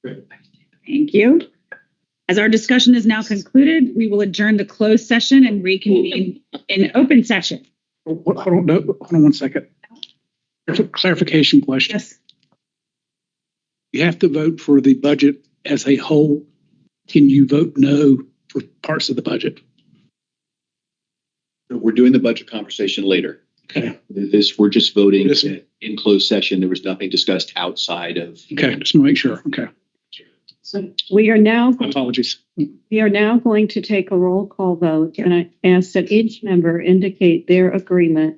Thank you. As our discussion is now concluded, we will adjourn the closed session and reconvene in open session. I don't know. Hold on one second. There's a clarification question. Yes. You have to vote for the budget as a whole. Can you vote no for parts of the budget? We're doing the budget conversation later. Okay. We're just voting Yes. in closed session. There was nothing discussed outside of. Okay. Just want to make sure. Okay. So we are now Apologies. going to take a roll call vote, and I ask that each member indicate their agreement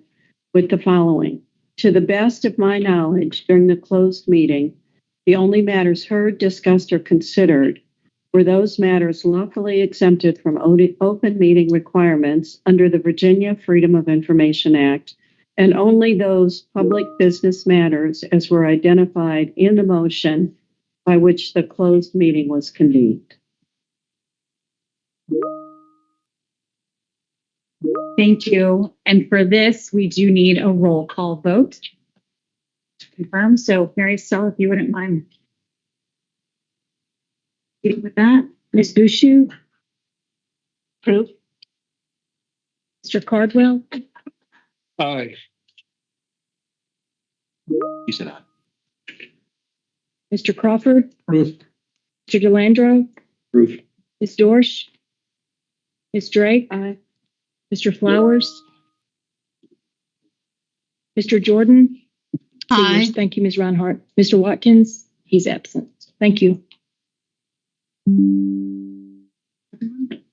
with the following. To the best of my knowledge, during the closed meeting, the only matters heard, discussed, or considered were those matters lawfully exempted from open meeting requirements under the Virginia Freedom of Information Act, and only those public business matters as were identified in the motion by which the closed meeting was convened. Thank you. And for this, we do need a roll call vote to confirm. So Mary Stella, if you wouldn't mind getting with that. Ms. Bushu? Approve. Mr. Cardwell? Aye. You said aye. Mr. Crawford? Proof. Mr. Delandro? Proof. Ms. Dorsch? Ms. Drake? Aye. Mr. Flowers? Mr. Jordan? Aye. Thank you, Ms. Reinhardt. Mr. Watkins? He's absent. Thank you.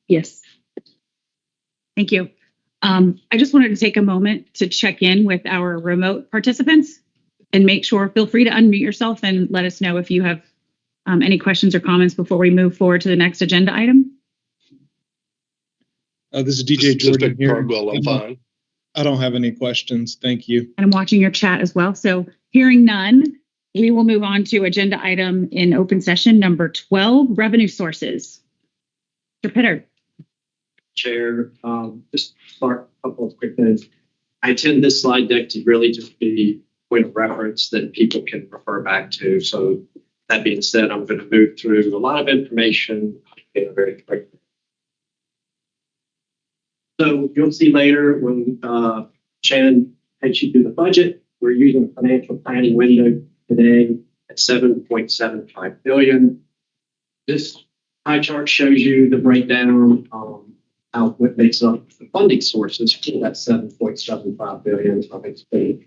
Yes. Thank you. I just wanted to take a moment to check in with our remote participants and make sure, feel free to unmute yourself and let us know if you have any questions or comments before we move forward to the next agenda item. This is DJ Jordan here. Cardwell, I'm fine. I don't have any questions. Thank you. And I'm watching your chat as well. So hearing none, we will move on to agenda item in open session number 12, revenue sources. Mr. Pitter. Chair, just start a couple of quick things. I intend this slide deck to really just be a point of reference that people can refer back to. So that being said, I'm going to move through a lot of information in a very quick. So you'll see later when Shannon takes you through the budget, we're using a financial planning window today at 7.75 billion. This pie chart shows you the breakdown how what makes up the funding sources for that 7.75 billion of expenditure.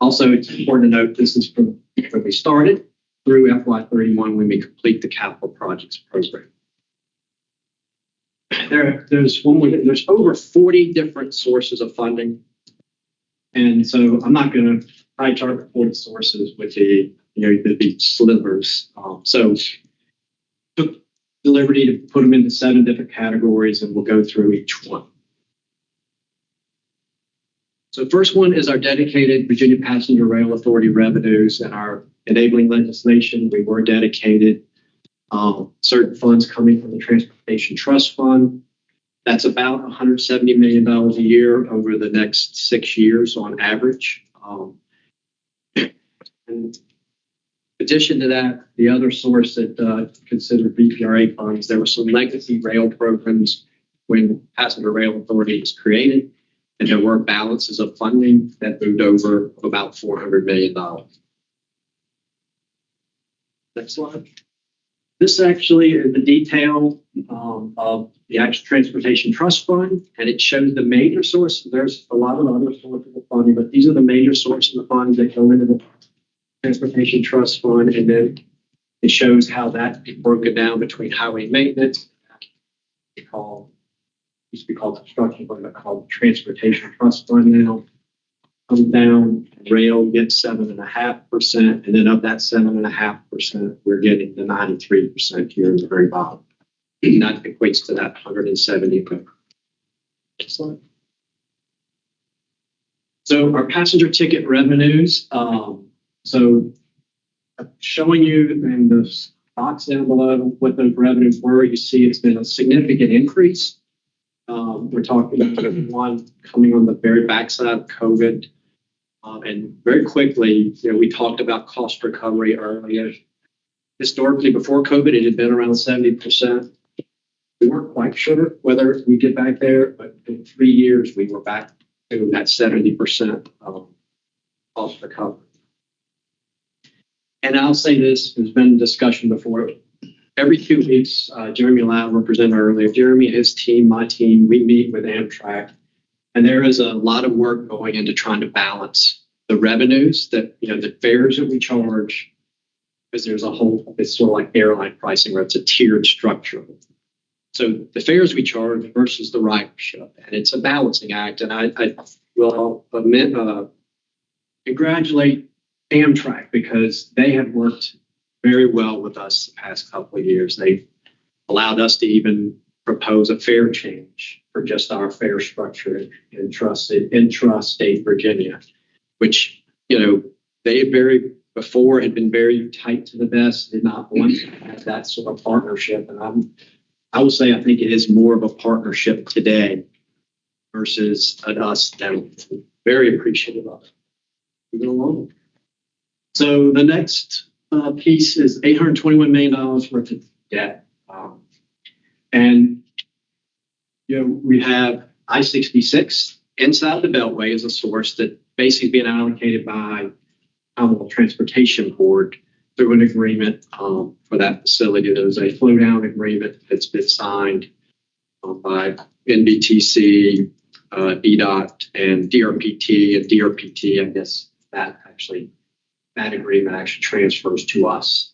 Also, it's important to note this is from when we started through FY31 when we complete the capital projects program. There's over 40 different sources of funding, and so I'm not going to pie chart the 40 sources with the slivers. So took the liberty to put them into 7 different categories, and we'll go through each one. So first one is our dedicated Virginia Passenger Rail Authority revenues and our enabling legislation. We were dedicated certain funds coming from the Transportation Trust Fund. That's about $170 million a year over the next 6 years on average. And in addition to that, the other source that considered VPRA funds, there were some legacy rail programs when Passenger Rail Authority was created, and there were balances of funding that moved over about $400 million. Next slide. This actually is the detail of the actual Transportation Trust Fund, and it shows the major sources. There's a lot of other sources of funding, but these are the major sources of funds that go into the Transportation Trust Fund, and then it shows how that is broken down between highway maintenance, used to be called construction fund, but called Transportation Trust Fund now. Comes down, rail gets 7.5%, and then of that 7.5%, we're getting the 93% here in the very bottom. And that equates to that 170. Excellent. So our passenger ticket revenues. So showing you in the box down below what those revenues were, you see it's been a significant increase. We're talking about one coming on the very backside of COVID. And very quickly, we talked about cost recovery earlier. historically, before COVID, it had been around 70%. We weren't quite sure whether we'd get back there, but in 3 years, we were back to that 70% cost recovery. And I'll say this, there's been discussion before. Every 2 weeks, Jeremy Lau represented earlier, Jeremy and his team, my team, we meet with Amtrak. And there is a lot of work going into trying to balance the revenues that, the fares that we charge, because there's a whole, it's sort of like airline pricing where it's a tiered structure. So the fares we charge versus the ridership, and it's a balancing act. And I will congratulate Amtrak because they have worked very well with us the past couple of years. They've allowed us to even propose a fare change for just our fare structure in intrastate Virginia, which, they had before had been very tight to the best, did not want to have that sort of partnership. And I will say, I think it is more of a partnership today versus an us that I'm very appreciative of. Moving along. So the next piece is $821 million worth of debt. And, we have I-66 inside the Beltway as a source that basically being allocated by Commonwealth Transportation Board through an agreement for that facility. There's a flow down agreement that's been signed by NBTC, EDOT, and DRPT. And DRPT, I guess that agreement actually transfers to us.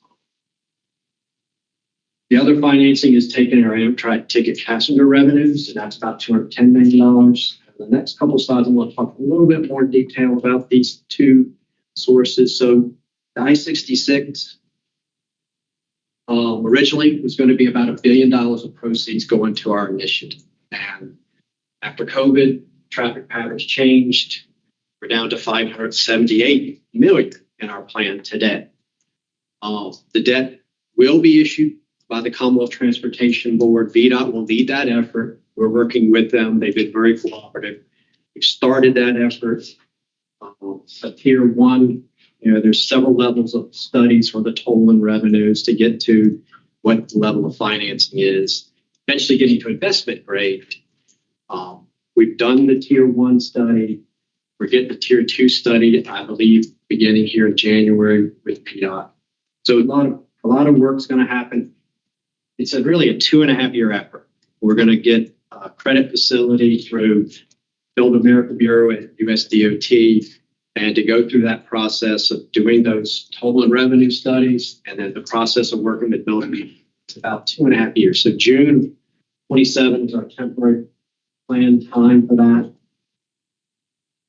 The other financing is taking our Amtrak ticket passenger revenues, and that's about $210 million. The next couple slides, I'm going to talk a little bit more in detail about these two sources. So the I-66 originally was going to be about $1 billion of proceeds going to our initiative. And after COVID, traffic patterns changed. We're down to $578 million in our plan today. The debt will be issued by the Commonwealth Transportation Board. VDOT will lead that effort. We're working with them. They've been very cooperative. We've started that effort. A tier one, there's several levels of studies for the toll and revenues to get to what the level of financing is. Eventually getting to investment grade. We've done the tier one study. We're getting the tier two study, I believe, beginning here in January with PDOT. So a lot of work's going to happen. It's really a 2.5-year effort. We're going to get a credit facility through Build America Bureau at USDOT, and to go through that process of doing those toll and revenue studies, and then the process of working with Build America. It's about 2.5 years. So June 27 is our temporary planned time for that.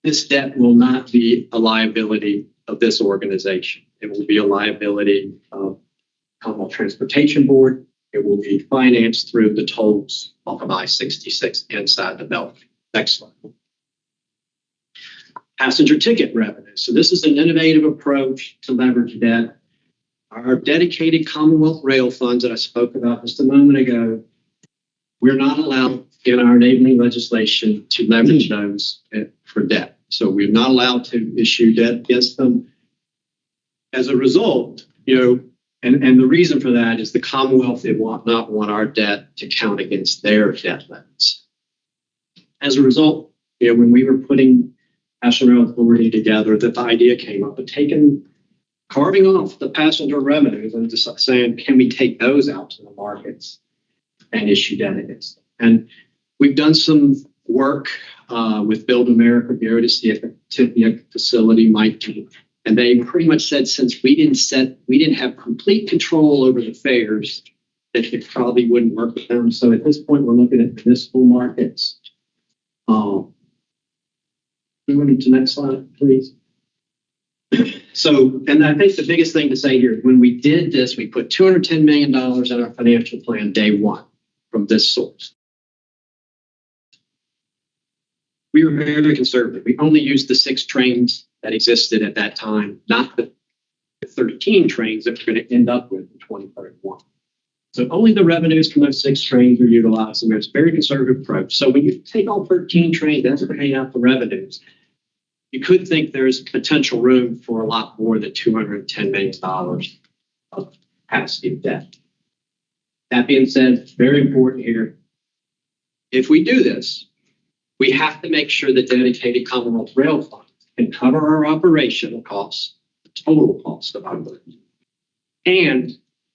This debt will not be a liability of this organization. It will be a liability of Commonwealth Transportation Board. It will be financed through the tolls off of I-66 inside the belt. Next slide. Passenger ticket revenue. So this is an innovative approach to leverage debt. Our dedicated Commonwealth rail funds that I spoke about just a moment ago, we're not allowed in our enabling legislation to leverage those for debt. So we're not allowed to issue debt against them. As a result, and the reason for that is the Commonwealth did not want our debt to count against their debt limits. As a result, when we were putting Passenger Rail Authority together, that the idea came up of carving off the passenger revenues and just saying, can we take those out to the markets and issue debt against them? And we've done some work with Build America Bureau to see if a TIPIA facility might do. And they pretty much said, since we didn't have complete control over the fares, that it probably wouldn't work with them. So at this point, we're looking at municipal markets. Moving to the next slide, please. So, and I think the biggest thing to say here, when we did this, we put $210 million in our financial plan day one from this source. We were very conservative. We only used the 6 trains that existed at that time, not the 13 trains that we're going to end up with in 2031. So only the revenues from those 6 trains were utilized, and it's a very conservative approach. So when you take all 13 trains, that's paying out the revenues. You could think there's potential room for a lot more than $210 million of capacity of debt. That being said, very important here. If we do this, we have to make sure that dedicated Commonwealth Rail funds can cover our operational costs, the total cost of our business, and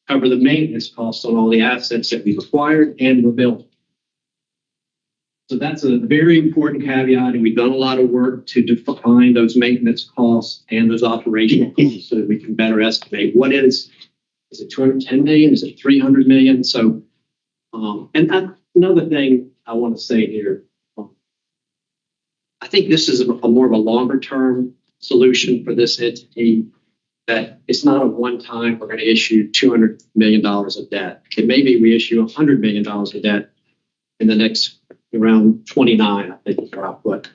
cover the maintenance costs on all the assets that we've acquired and we're building. So that's a very important caveat, and we've done a lot of work to define those maintenance costs and those operational costs so that we can better estimate what is it 210 million? Is it 300 million? So, another thing I want to say here, I think this is a more of a longer term solution for this entity, that it's not a one-time, we're going to issue $200 million of debt. Okay, maybe we issue $100 million of debt in the next around 29, I think is our output.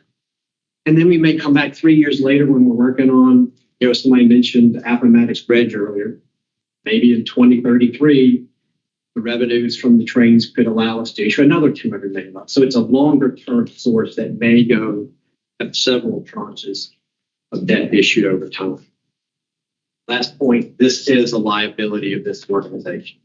And then we may come back 3 years later when we're working on, somebody mentioned the Appomattox Bridge earlier. Maybe in 2033, the revenues from the trains could allow us to issue another $200 million. So it's a longer term source that may go at several tranches of debt issued over time. Last point, this is a liability of this organization.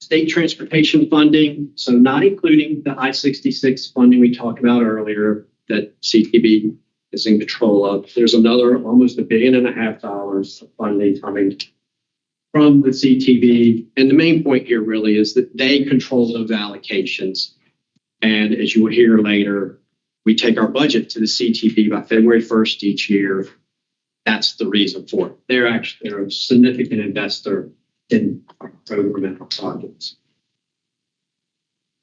State transportation funding, so not including the I-66 funding we talked about earlier that CTB is in control of. There's another almost $1.5 billion of funding coming from the CTB. And the main point here really is that they control those allocations. And as you will hear later, we take our budget to the CTB by February 1st each year. That's the reason for it. They're a significant investor in our program and our projects.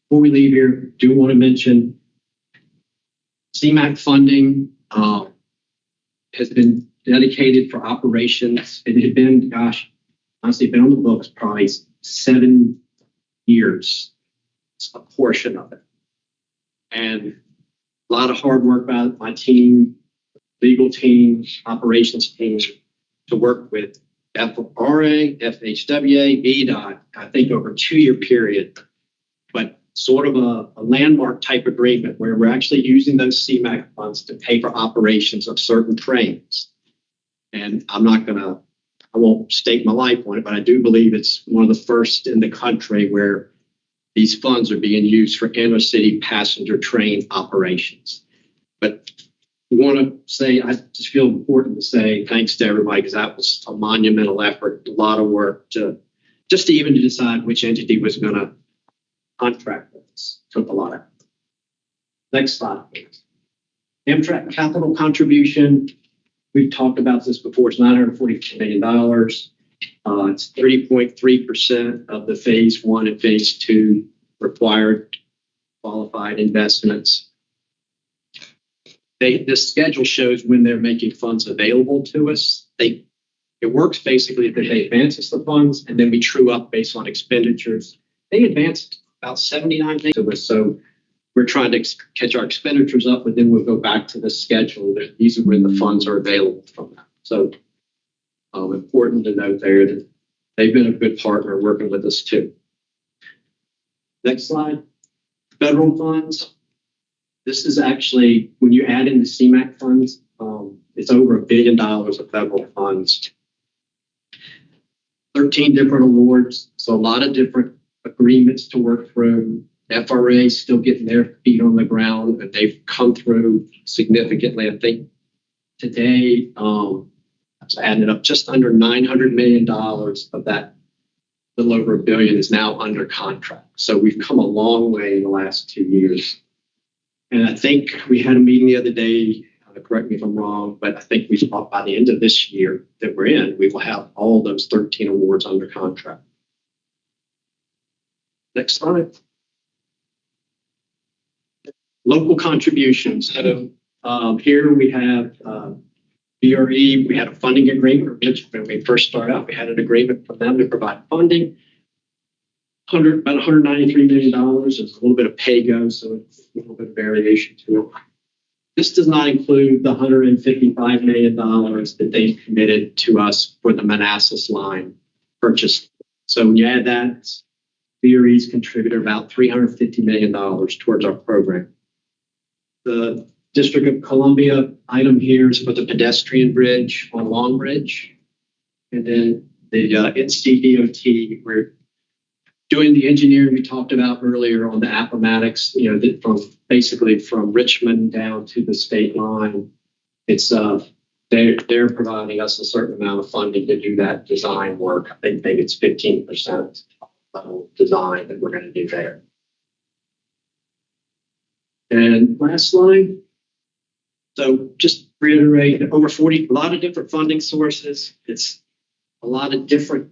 Before we leave here, do want to mention CMAQ funding has been dedicated for operations. It had been, honestly, been on the books probably 7 years. It's a portion of it. And a lot of hard work by my team, legal team, operations team to work with VPRA, FHWA, VDOT, I think over a 2-year period, but sort of a landmark type agreement where we're actually using those CMAQ funds to pay for operations of certain trains. And I won't stake my life on it, but I do believe it's one of the first in the country where these funds are being used for inner-city passenger train operations. But we want to say, I just feel important to say thanks to everybody, because that was a monumental effort, a lot of work to even decide which entity was going to contract with us. Took a lot of effort. Next slide, please. Amtrak capital contribution. We've talked about this before. It's $942 million. It's 30.3% of the phase 1 and phase 2 required qualified investments. The schedule shows when they're making funds available to us. It works basically that they advance us the funds, and then we true up based on expenditures. They advanced about 79 days to us, so we're trying to catch our expenditures up, but then we'll go back to the schedule. That these are when the funds are available from that. So important to note there that they've been a good partner working with us too. Next slide. Federal funds. This is actually, when you add in the CMAQ funds, it's over $1 billion of federal funds. 13 different awards, so a lot of different agreements to work through. FRA is still getting their feet on the ground, and they've come through significantly. I think today, it's added up just under $900 million of that. A little over $1 billion is now under contract. So we've come a long way in the last 2 years. And I think we had a meeting the other day, correct me if I'm wrong, but I think we thought by the end of this year that we're in, we will have all those 13 awards under contract. Next slide. Local contributions. So here we have VRE. We had a funding agreement. When we first started out, we had an agreement for them to provide funding. About $193 million. There's a little bit of pay-go, so it's a little bit of variation to it. This does not include the $155 million that they committed to us for the Manassas line purchase. So when you add that, VRE's contributed about $350 million towards our program. The District of Columbia item here is for the pedestrian bridge on Long Bridge. And then the NCDOT, we're doing the engineering we talked about earlier on the Appomattox, basically from Richmond down to the state line. It's they're providing us a certain amount of funding to do that design work. I think maybe it's 15% design that we're going to do there. And last slide. So just reiterate, over 40, a lot of different funding sources. It's a lot of different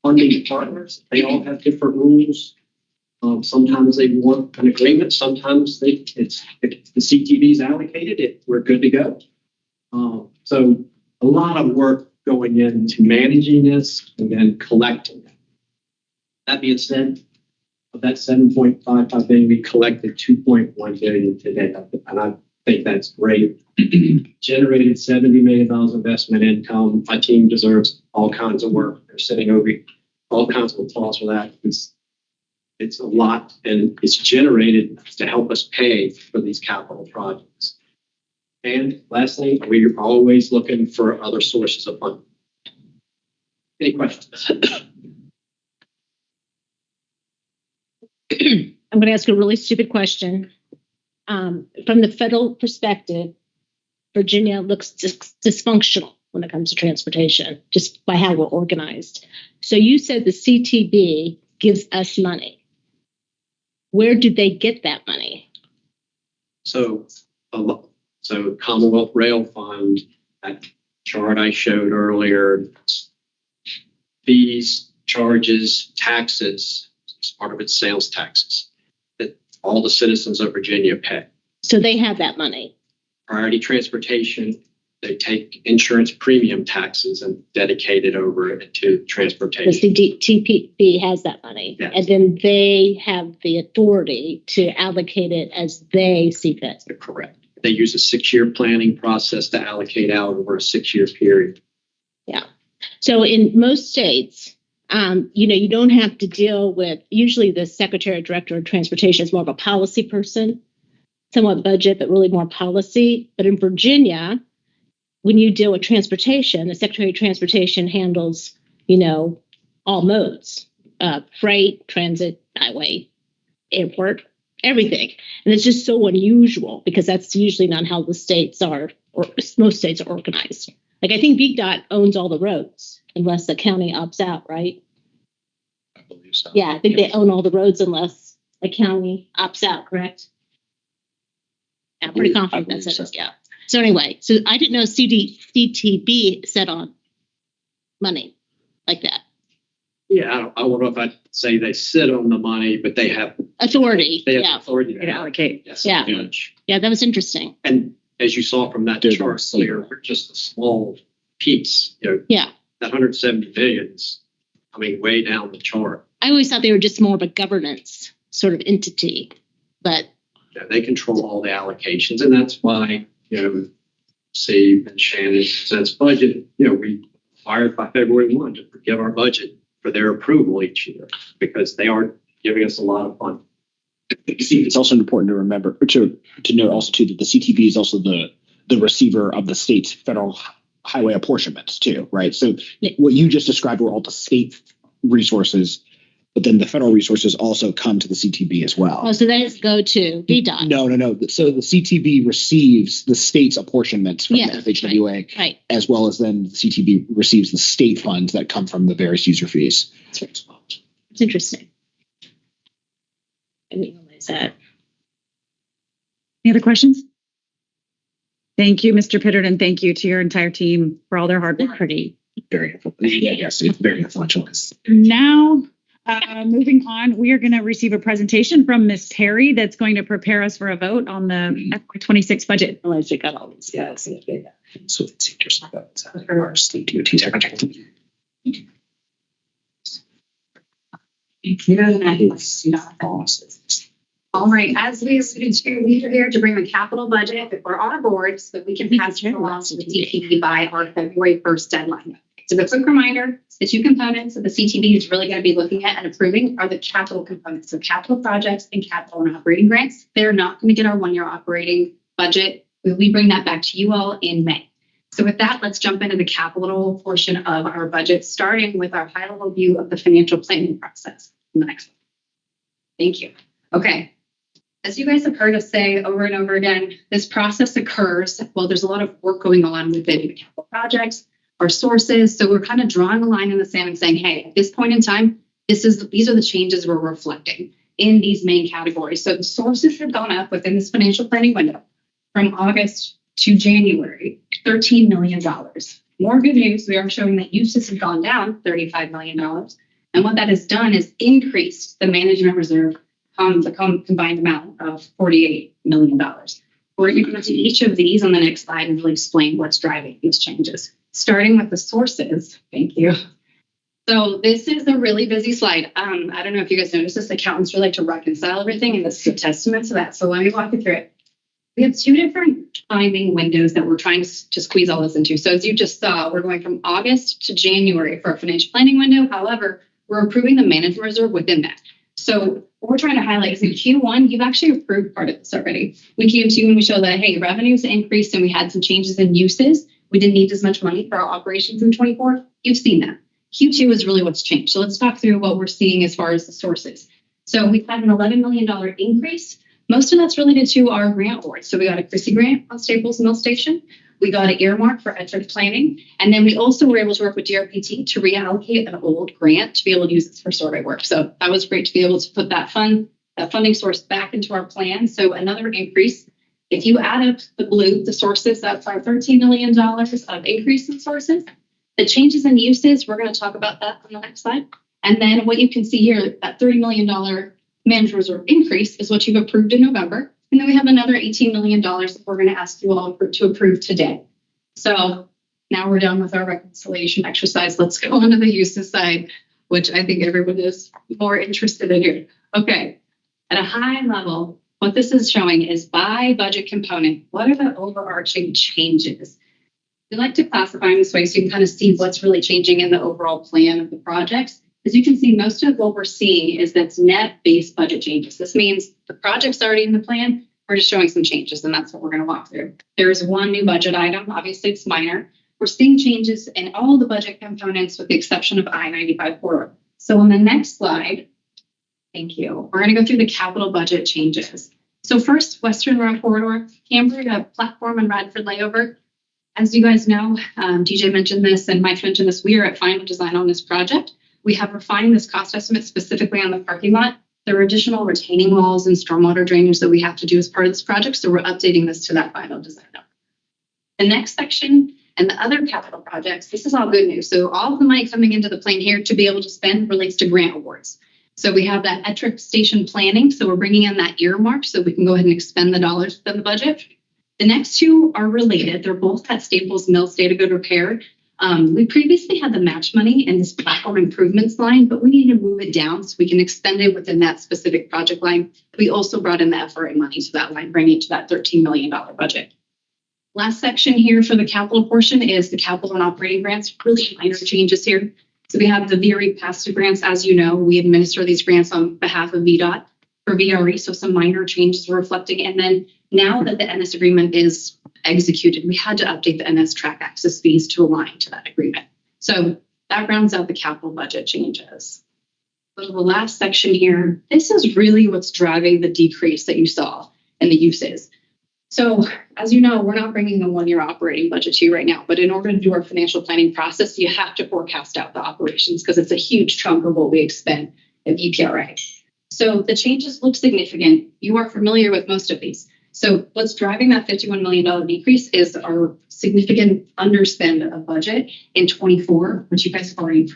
funding partners. They all have different rules. Sometimes they want an agreement. Sometimes if the CTV is allocated, we're good to go. So a lot of work going into managing this and then collecting it. That being said, of that 7.55 billion, we collected 2.1 billion today, and I think that's great. Generated $70 million investment income. My team deserves all kinds of work. They're sitting over all kinds of applause for that. It's a lot, and it's generated to help us pay for these capital projects. And lastly, we're always looking for other sources of funding. Any questions? I'm going to ask a really stupid question. From the federal perspective, Virginia looks dysfunctional when it comes to transportation, just by how we're organized. So you said the CTB gives us money. Where do they get that money? So Commonwealth Rail Fund, that chart I showed earlier, fees, charges, taxes, as part of its sales taxes that all the citizens of Virginia pay. So they have that money. Priority transportation, they take insurance premium taxes and dedicate it over to transportation. The TPB has that money. Yes. And then they have the authority to allocate it as they see fit. Correct. They use a 6-year planning process to allocate out over a 6-year period. Yeah. So in most states, you don't have to deal with, usually the secretary or director of transportation is more of a policy person, somewhat budget, but really more policy. But in Virginia, when you deal with transportation, the secretary of transportation handles, all modes, freight, transit, highway, airport, everything. And it's just so unusual because that's usually not how the states are, or most states are organized. Like I think VDOT owns all the roads unless the county opts out, right? I believe so. Yeah, I think they own all the roads unless the county opts out, correct? Yeah, I'm pretty confident that's it. So. Yeah. So anyway, so I didn't know CTB set on money like that. Yeah, I don't know if I'd say they sit on the money, but they have Authority. They have Yeah. authority To allocate. Yes, Yeah. pretty much. Yeah, that was interesting. And as you saw from that chart earlier, we're just a small piece. Yeah. That 170 billions, way down the chart. I always thought they were just more of a governance sort of entity, but They control all the allocations, and that's why Steve and Shannon says budget. We hired by February 1 to give our budget for their approval each year because they are giving us a lot of funding. It's also important to remember to note also too that the CTB is also the receiver of the state's federal highway apportionments too, right? So what you just described were all the state resources, but then the federal resources also come to the CTB as well. oh, so those go to VDOT. No. So the CTB receives the state's apportionments from Yeah, the FHWA, Right. as well as then the CTB receives the state funds that come from the various user fees. That's right. It's interesting. I didn't realize that. Any other questions? Thank you, Mr. Pittard, and thank you to your entire team for all their hard They're work. pretty. Very yes, it's very influential. Now, moving on, we are going to receive a presentation from Ms. Terry that's going to prepare us for a vote on the FY26 budget. Unless you got all these guys. So it's interesting about our state DOT secretary. All right, as we alluded to, we are here to bring the capital budget before our board so that we can pass it along to the CTB by our February 1st deadline. So the quick reminder, the two components that the CTB is really going to be looking at and approving are the capital components, so capital projects and capital and operating grants. They're not going to get our 1-year operating budget We bring that back to you all in May. So with that, let's jump into the capital portion of our budget, starting with our high-level view of the financial planning process. Next. Thank you. Okay. As you guys have heard us say over and over again, this process occurs while there's a lot of work going on within the capital projects, our sources. So we're kind of drawing a line in the sand and saying, hey, at this point in time, these are the changes we're reflecting in these main categories. So the sources have gone up within this financial planning window from August to January, $13 million. More good news, we are showing that uses have gone down $35 million. And what that has done is increased the management reserve, the combined amount of $48 million. We're going to go to each of these on the next slide and really explain what's driving these changes. Starting with the sources. Thank you. So this is a really busy slide. I don't know if you guys noticed this, accountants really like to reconcile everything, and this is a testament to that. So let me walk you through it. We have two different timing windows that we're trying to squeeze all this into. So as you just saw, we're going from August to January for our financial planning window. However, we're approving the management reserve within that. So what we're trying to highlight is in Q1, you've actually approved part of this already. We came to you and we showed that, hey, revenues increased and we had some changes in uses. We didn't need as much money for our operations in 24. You've seen that. Q2 is really what's changed. So let's talk through what we're seeing as far as the sources. So we've had an $11 million increase. Most of that's related to our grant awards. So we got a Chrissy grant on Staples Mill Station. We got an earmark for ETRIC planning. And then we also were able to work with DRPT to reallocate an old grant to be able to use this for survey work. So that was great to be able to put that funding source back into our plan. So another increase. If you add up the blue, the sources, that's our $13 million of increase in sources. The changes in uses, we're going to talk about that on the next slide. And then what you can see here, that $30 million management reserve increase is what you've approved in November. And then we have another $18 million that we're going to ask you all to approve today. So now we're done with our reconciliation exercise. Let's go on to the uses side, which I think everyone is more interested in here. Okay, at a high level, what this is showing is by budget component, what are the overarching changes? We like to classify them this way so you can kind of see what's really changing in the overall plan of the projects. As you can see, most of what we're seeing is that's net base budget changes. This means the project's already in the plan. We're just showing some changes, and that's what we're going to walk through. There's one new budget item. Obviously, it's minor. We're seeing changes in all the budget components with the exception of I-95 corridor. So on the next slide, thank you, we're going to go through the capital budget changes. So first, Western Road Corridor, Cambria platform and Radford layover. As you guys know, DJ mentioned this and Mike mentioned this, we are at final design on this project. We have refined this cost estimate specifically on the parking lot. There are additional retaining walls and stormwater drainage that we have to do as part of this project, so we're updating this to that final design number. The next section and the other capital projects, this is all good news. So all of the money coming into the plan here to be able to spend relates to grant awards. So we have that ETRIC station planning, so we're bringing in that earmark so we can go ahead and expend the dollars within the budget. The next two are related. They're both at Staples Mill State of Good Repair. We previously had the match money in this platform improvements line, but we need to move it down so we can expend it within that specific project line. We also brought in the FRA money to that line, bringing it to that $13 million budget. Last section here for the capital portion is the capital and operating grants, really minor changes here. So we have the VPRA pass-through grants. As you know, we administer these grants on behalf of VDOT for VRE, so some minor changes are reflecting. And then now that the NS agreement is executed, we had to update the NS track access fees to align to that agreement. So that rounds out the capital budget changes. So the last section here, this is really what's driving the decrease that you saw in the uses. So as you know, we're not bringing a one-year operating budget to you right now, but in order to do our financial planning process, you have to forecast out the operations because it's a huge chunk of what we expend at VPRA. So the changes look significant. You are familiar with most of these. So what's driving that $51 million decrease is our significant underspend of budget in 24, which you guys have already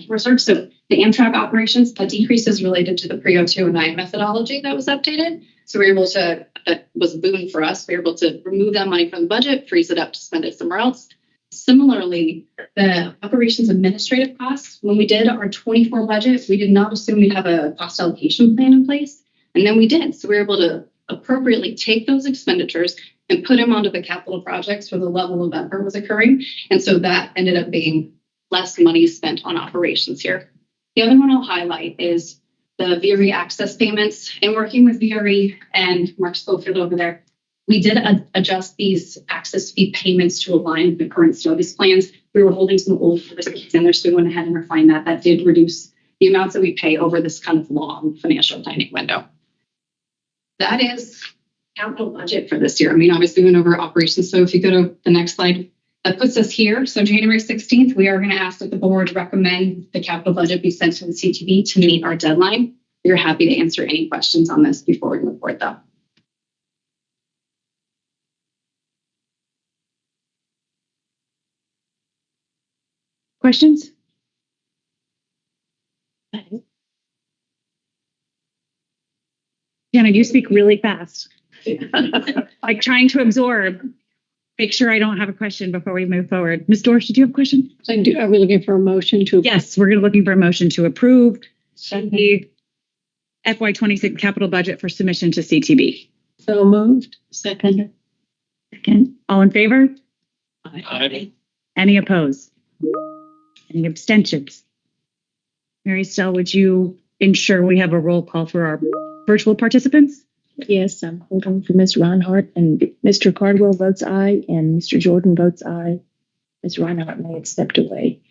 researched. So the Amtrak operations, the decrease is related to the pre-0209 methodology that was updated. So we were able to, that was a boon for us. We were able to remove that money from the budget, freeze it up to spend it somewhere else. Similarly, the operations administrative costs, when we did our 24 budget, we did not assume we'd have a cost allocation plan in place. And then we did. So we were able to appropriately take those expenditures and put them onto the capital projects where the level of effort was occurring. And so that ended up being less money spent on operations here. The other one I'll highlight is the VRE access payments. And working with VRE and Mark Schofield over there, We did adjust these access fee payments to align with the current service plans. We were holding some old service plans in there, so we went ahead and refined that. That did reduce the amounts that we pay over this kind of long financial planning window. That is capital budget for this year. I mean, obviously we went over operations. So if you go to the next slide, that puts us here. So January 16th, we are going to ask that the board recommend the capital budget be sent to the CTV to meet our deadline. We're happy to answer any questions on this before we move forward, though. Questions? Jana, you speak really fast. Like trying to absorb. Make sure I don't have a question before we move forward. Ms. Dorsch, did you have a question? Are we looking for a motion to? Yes, we're looking for a motion to approve the FY26 capital budget for submission to CTB. So moved. Second. Second, all in favor? Aye. Any opposed? Any abstentions? Mary Stell, would you ensure we have a roll call for our virtual participants? Yes, I'm holding for Ms. Reinhardt, and Mr. Cardwell votes aye, and Mr. Jordan votes aye. Ms. Reinhardt may have stepped away.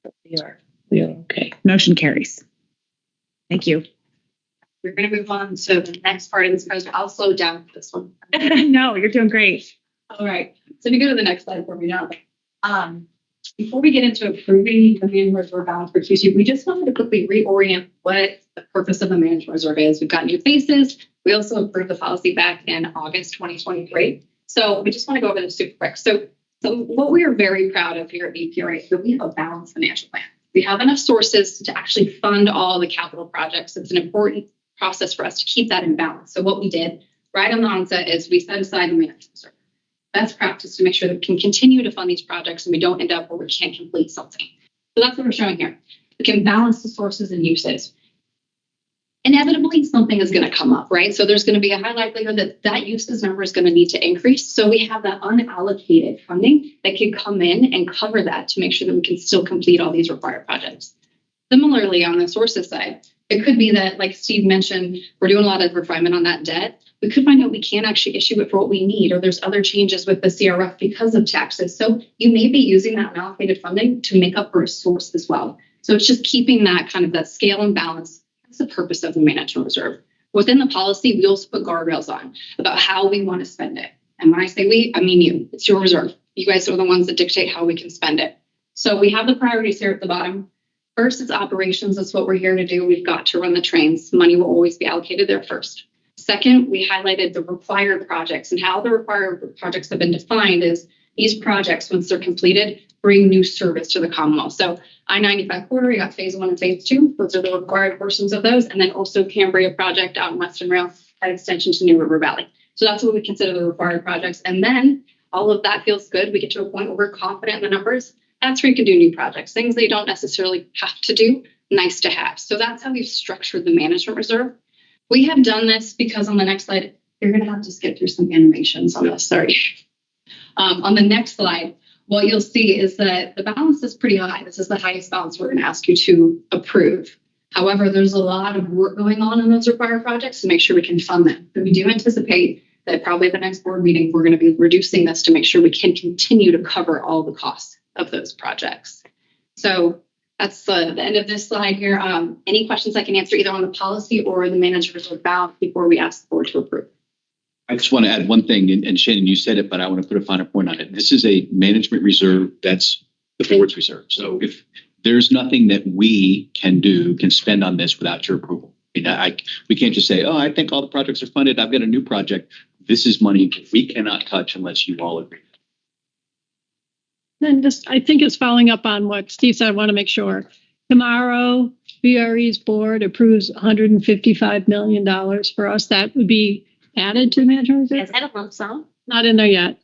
But we are okay. Motion carries. Thank you. We're going to move on to the next part of this presentation. I'll slow down for this one. No, you're doing great. All right. So if you go to the next slide for me now. Before we get into approving the management reserve balance for Q2, we just wanted to quickly reorient what the purpose of the management reserve is. We've got new faces. We also approved the policy back in August 2023. So we just want to go over this super quick. So what we are very proud of here at VPRA is that we have a balanced financial plan. We have enough sources to actually fund all the capital projects. It's an important process for us to keep that in balance. So what we did right on the onset is we set aside the management reserve. Best practice to make sure that we can continue to fund these projects and we don't end up where we can't complete something. So that's what we're showing here. We can balance the sources and uses. Inevitably, something is going to come up, right? So there's going to be a high likelihood that that uses number is going to need to increase. So we have that unallocated funding that can come in and cover that to make sure that we can still complete all these required projects. Similarly, on the sources side, it could be that, like Steve mentioned, we're doing a lot of refinement on that debt. We could find out we can't actually issue it for what we need, or there's other changes with the CRF because of taxes. So you may be using that unallocated funding to make up for a source as well. So it's just keeping that kind of that scale and balance. That's the purpose of the management reserve. Within the policy, we also put guardrails on about how we want to spend it. And when I say we, I mean you. It's your reserve. You guys are the ones that dictate how we can spend it. So we have the priorities here at the bottom. First is operations. That's what we're here to do. We've got to run the trains. Money will always be allocated there first. Second, we highlighted the required projects, and how the required projects have been defined is these projects, once they're completed, bring new service to the Commonwealth. So I-95 corridor, you got phase 1 and phase 2. Those are the required portions of those. And then also Cambria project out in Western Rail, that extension to New River Valley. So that's what we consider the required projects. And then all of that feels good. We get to a point where we're confident in the numbers. That's where you can do new projects, things they don't necessarily have to do, nice to have. So that's how we've structured the management reserve. We have done this because on the next slide, you're going to have to skip through some animations on this. Sorry. On the next slide, what you'll see is that the balance is pretty high. This is the highest balance we're going to ask you to approve. However, there's a lot of work going on in those required projects to make sure we can fund them. But we do anticipate that probably at the next board meeting, we're going to be reducing this to make sure we can continue to cover all the costs of those projects. So that's the end of this slide here. Any questions I can answer either on the policy or the management reserve balance before we ask the board to approve? I just want to add one thing, and Shannon, you said it, but I want to put a finer point on it. This is a management reserve. That's the board's reserve. So if there's nothing that we can spend on this without your approval. I mean, we can't just say, oh, I think all the projects are funded. I've got a new project. This is money we cannot touch unless you all agree. Then I think it's following up on what Steve said. I want to make sure. Tomorrow, VRE's board approves $155 million for us. That would be added to the management reserve? Is that a lump sum? Not in there yet.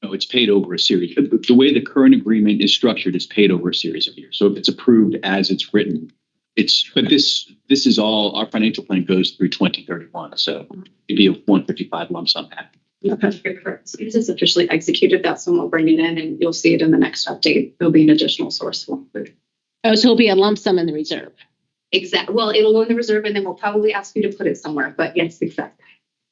No, it's paid over a series. The way the current agreement is structured is paid over a series of years. So if it's approved as it's written, but this is all, our financial plan goes through 2031. So it'd be a 155 lump sum package. Okay, you're correct. So this is officially executed. That's when we'll bring it in, and you'll see it in the next update. There'll be an additional source we'll include. Oh, so it'll be a lump sum in the reserve. Exactly. Well, it'll go in the reserve, and then we'll probably ask you to put it somewhere. But yes, exactly.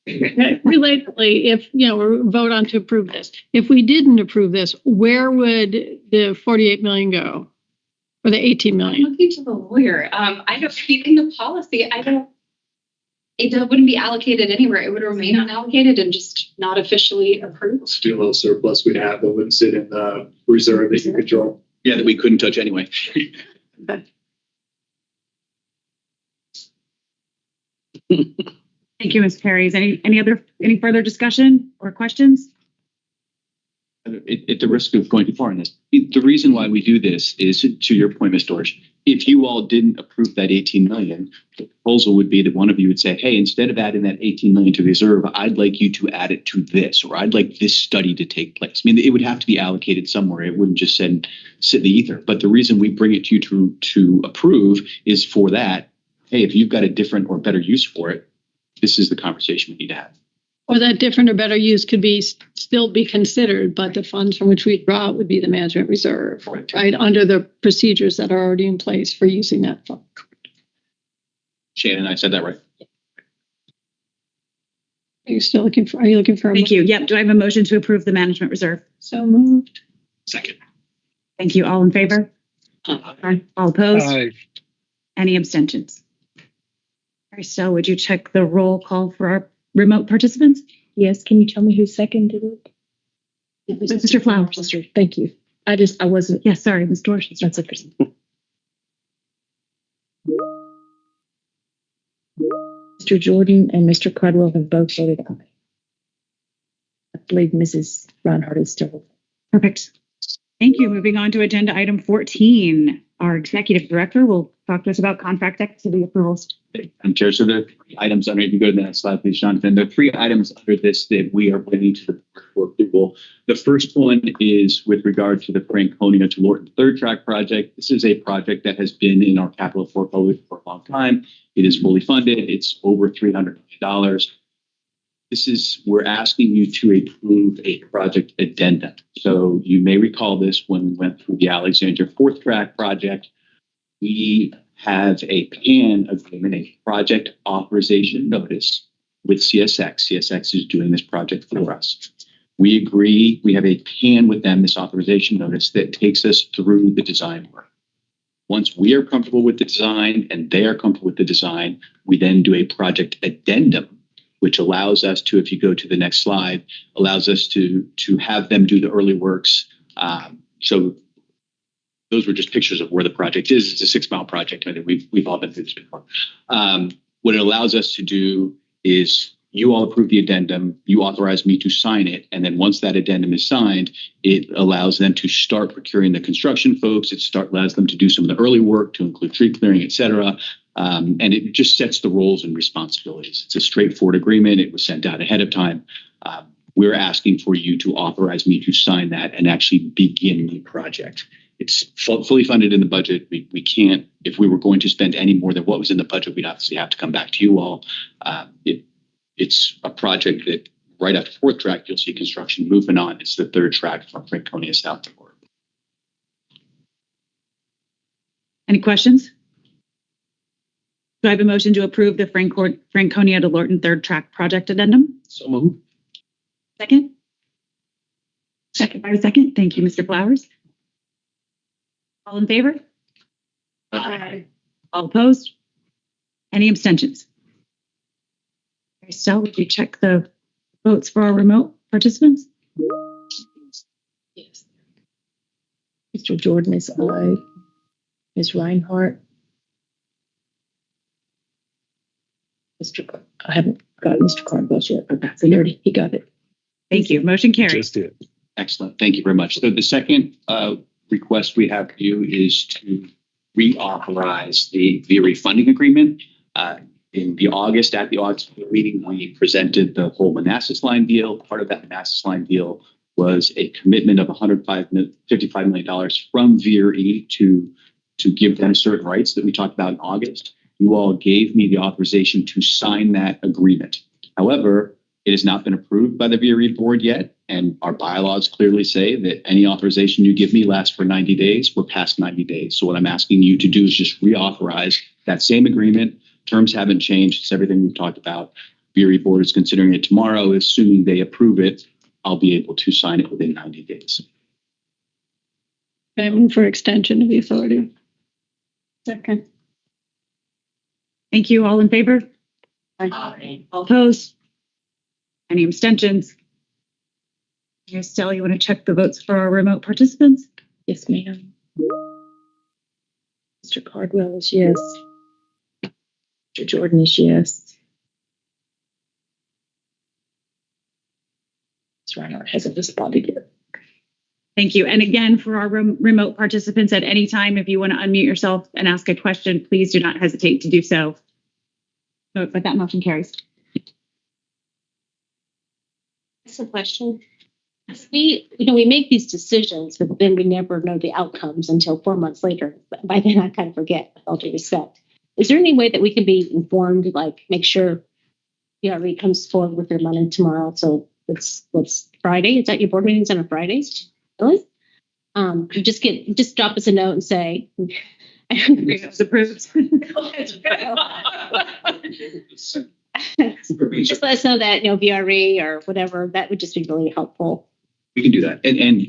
Relatedly, if, we vote on to approve this, if we didn't approve this, where would the 48 million go? Or the 18 I'm million? looking to the lawyer. I don't see in the policy. It wouldn't be allocated anywhere. It would remain unallocated and just not officially approved. Still a little surplus we'd have that wouldn't sit in the reserve that you control. Yeah, that we couldn't touch anyway. Thank you, Ms. Perry. Any further discussion or questions? At the risk of going too far in this, the reason why we do this is, to your point, Ms. Dorsch, if you all didn't approve that 18 million, the proposal would be that one of you would say, hey, instead of adding that 18 million to reserve, I'd like you to add it to this, or I'd like this study to take place. I mean, it would have to be allocated somewhere. It wouldn't just sit in the ether. But the reason we bring it to you to approve is for that. Hey, if you've got a different or better use for it, this is the conversation we need to have. Or that different or better use could still be considered, but the funds from which we draw it would be the management reserve, right? Under the procedures that are already in place for using that fund. Shannon, I said that right. Are you looking for? Thank you. Yep. Do I have a motion to approve the management reserve? So moved. Second. Thank you. All in favor? Aye. All opposed? Aye. Any abstentions? All right, so would you check the roll call for our remote participants? Yes, can you tell me who seconded it? Mr. Flowers. Thank you. I wasn't. Yes, sorry, Ms. Dorsch. That's okay. Mr. Jordan and Mr. Cardwell have both voted aye. I believe Mrs. Reinhardt is still. Perfect. Thank you. Moving on to agenda item 14. Our executive director will talk to us about contract activity approvals. I'm Chair. So there are 3 items under, if you go to the next slide, please, Jonathan. There are 3 items under this that we are bringing to the board for approval. The first one is with regard to the Franconia to Lorton third track project. This is a project that has been in our capital portfolio for a long time. It is fully funded. It's over $300 million. We're asking you to approve a project addendum. So you may recall this when we went through the Alexandria fourth track project. We have a PAN agreement, a project authorization notice with CSX. CSX is doing this project for us. We agree, we have a PAN with them, this authorization notice that takes us through the design work. Once we are comfortable with the design and they are comfortable with the design, we then do a project addendum, which allows us to, if you go to the next slide, allows us to have them do the early works. So those were just pictures of where the project is. It's a 6-mile project. I think we've all been through this before. What it allows us to do is you all approve the addendum, you authorize me to sign it, and then once that addendum is signed, it allows them to start procuring the construction folks. It allows them to do some of the early work to include tree clearing, et cetera. And it just sets the roles and responsibilities. It's a straightforward agreement. It was sent out ahead of time. We're asking for you to authorize me to sign that and actually begin the project. It's fully funded in the budget. We can't, if we were going to spend any more than what was in the budget, we'd obviously have to come back to you all. It's a project that right after fourth track, you'll see construction moving on. It's the third track from Franconia south to Lorton. Any questions? Do I have a motion to approve the Franconia to Lorton third track project addendum? So moved. Second? Second. Thank you, Mr. Flowers. All in favor? Aye. All opposed? Any abstentions? Estelle, would you check the votes for our remote participants? Yes. Mr. Jordan is aye. Ms. Reinhardt. I haven't got Mr. Cardwell yet. Okay, he got it. Thank you. Motion carries. Just did. Excellent. Thank you very much. So the second request we have for you is to reauthorize the VPRA funding agreement. In the August meeting, we presented the whole Manassas line deal. Part of that Manassas line deal was a commitment of $55 million from VPRA to give them certain rights that we talked about in August. You all gave me the authorization to sign that agreement. However, it has not been approved by the VPRA board yet, and our bylaws clearly say that any authorization you give me lasts for 90 days. We're past 90 days. So what I'm asking you to do is just reauthorize that same agreement. Terms haven't changed. It's everything we've talked about. VPRA board is considering it tomorrow. Assuming they approve it, I'll be able to sign it within 90 days. I move for extension of the authority. Second. Thank you. All in favor? Aye. All opposed? Any abstentions? Estelle, you want to check the votes for our remote participants? Yes, ma'am. Mr. Cardwell is yes. Mr. Jordan is yes. Ms. Reinhardt hasn't responded yet. Thank you. And again, for our remote participants, at any time, if you want to unmute yourself and ask a question, please do not hesitate to do so. But that motion carries. That's a question. We make these decisions, but then we never know the outcomes until 4 months later. But by then I kind of forget, with all due respect. Is there any way that we can be informed, like make sure VPRA comes forward with their money tomorrow? So what's Friday? Is that your board meeting's on a Friday? Really? Just drop us a note and say It was approved. just let us know that, VRE or whatever. That would just be really helpful. We can do that. And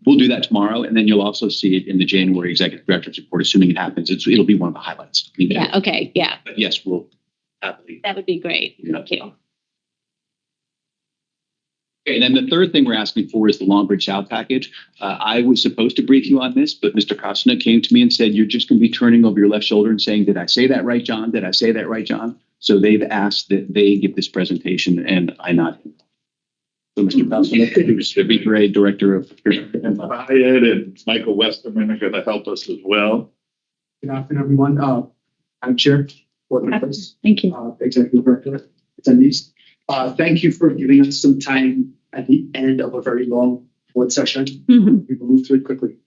we'll do that tomorrow. And then you'll also see it in the January executive director's report, assuming it happens. It'll be one of the highlights. Yeah. Okay. Yeah. But yes, we'll happily. That would be great. Yeah. Thank you. Okay, and then the third thing we're asking for is the Longbridge South package. I was supposed to brief you on this, but Mr. Costner came to me and said, you're just going to be turning over your left shoulder and saying, did I say that right, John? Did I say that right, John? So they've asked that they give this presentation, and I nod. So Mr. Costner, who's the VPRA director of Ed and Michael Westerman are going to help us as well. Good afternoon, everyone. I'm Chair, Board members, Thank you. Executive Director, attendees. Thank you for giving us some time at the end of a very long board session. Mhm. We will move through it quickly.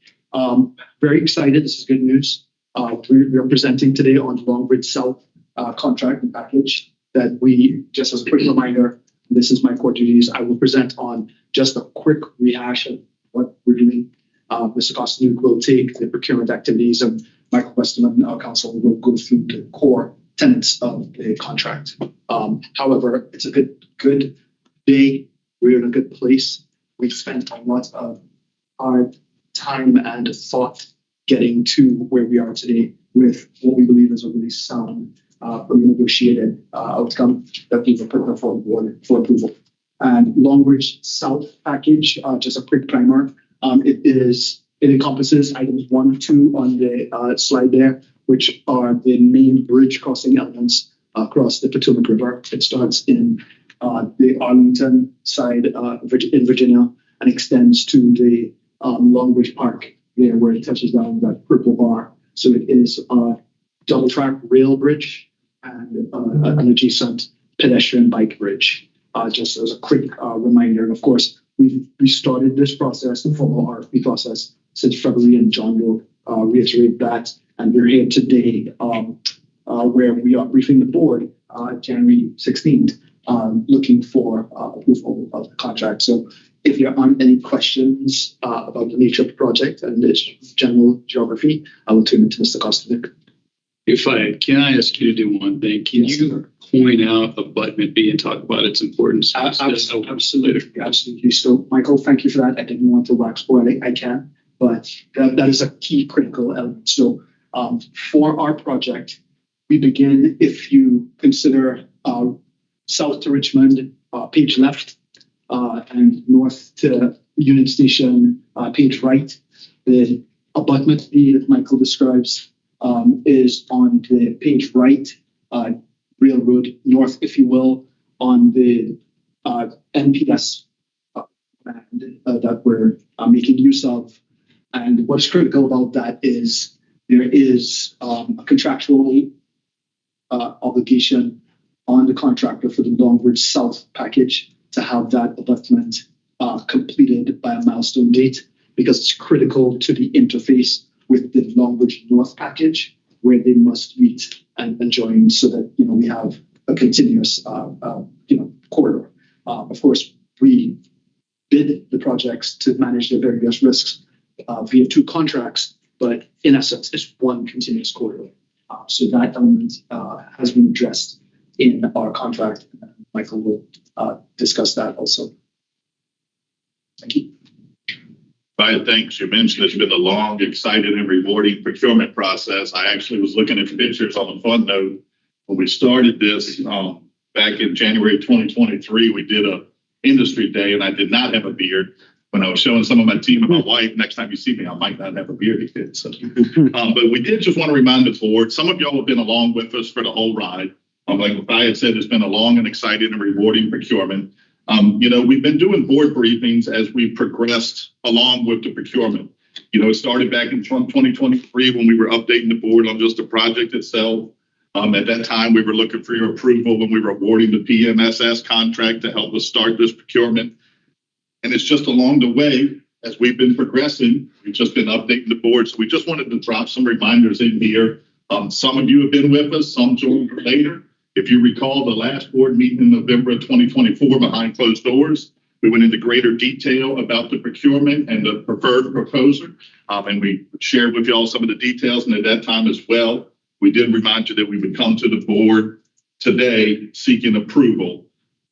Very excited. This is good news. We are presenting today on the Longbridge South contract and package that we, just as a quick reminder, this is my core duties. I will present on just a quick rehash of what we're doing. Mr. Costanuke will take the procurement activities, and Michael Westerman, our counsel, will go through the core tenets of the contract. However, it's a good day. We're in a good place. We've spent a lot of hard time and thought getting to where we are today with what we believe is a really sound, negotiated outcome that we will put before the board for approval. And Longbridge South package, just a quick primer. It encompasses items 1 and 2 on the slide there, which are the main bridge crossing elements across the Potomac River. It starts in the Arlington side in Virginia and extends to the Longbridge Park there, where it touches down that purple bar. So it is a double track rail bridge and an adjacent pedestrian bike bridge. Just as a quick reminder, and of course, we started this process, the formal RFP process, since February, and John will reiterate that. And we're here today where we are briefing the board January 16th, looking for approval of the contract. So if there aren't any questions about the nature of the project and its general geography, I will turn it to Mr. Kostovic. Can I ask you to do one thing? Can you point out abutment B and talk about its importance? Absolutely. So, Michael, thank you for that. I didn't want to wax poetic. I can, but that is a key critical element. So, for our project, we begin, if you consider south to Richmond, page left, and north to Union Station, page right. The abutment B that Michael describes is on the page right, railroad north, if you will, on the NPS band that we're making use of. And what's critical about that is there is a contractual obligation on the contractor for the Longbridge South package to have that abutment completed by a milestone date, because it's critical to the interface with the Longbridge North package, where they must meet and join, so that we have a continuous corridor. Of course, we bid the projects to manage their various risks via 2 contracts, but in essence, it's one continuous corridor. So that element has been addressed in our contract. Michael will discuss that also. Thank you. Right, thanks. You mentioned it's been a long, exciting, and rewarding procurement process. I actually was looking at pictures on the fund note when we started this back in January 2023. We did a industry day, and I did not have a beard. When I was showing some of my team and my wife, next time you see me, I might not have a beard again. So, but we did just want to remind the board, some of y'all have been along with us for the whole ride. Like I had said, it's been a long and exciting and rewarding procurement. We've been doing board briefings as we progressed along with the procurement. It started back in 2023 when we were updating the board on just the project itself. At that time, we were looking for your approval when we were awarding the PMSS contract to help us start this procurement. And it's just along the way, as we've been progressing, we've just been updating the board. So we just wanted to drop some reminders in here. Some of you have been with us, some joined later. If you recall the last board meeting in November of 2024 behind closed doors, we went into greater detail about the procurement and the preferred proposer. And we shared with y'all some of the details. And at that time as well, we did remind you that we would come to the board today seeking approval.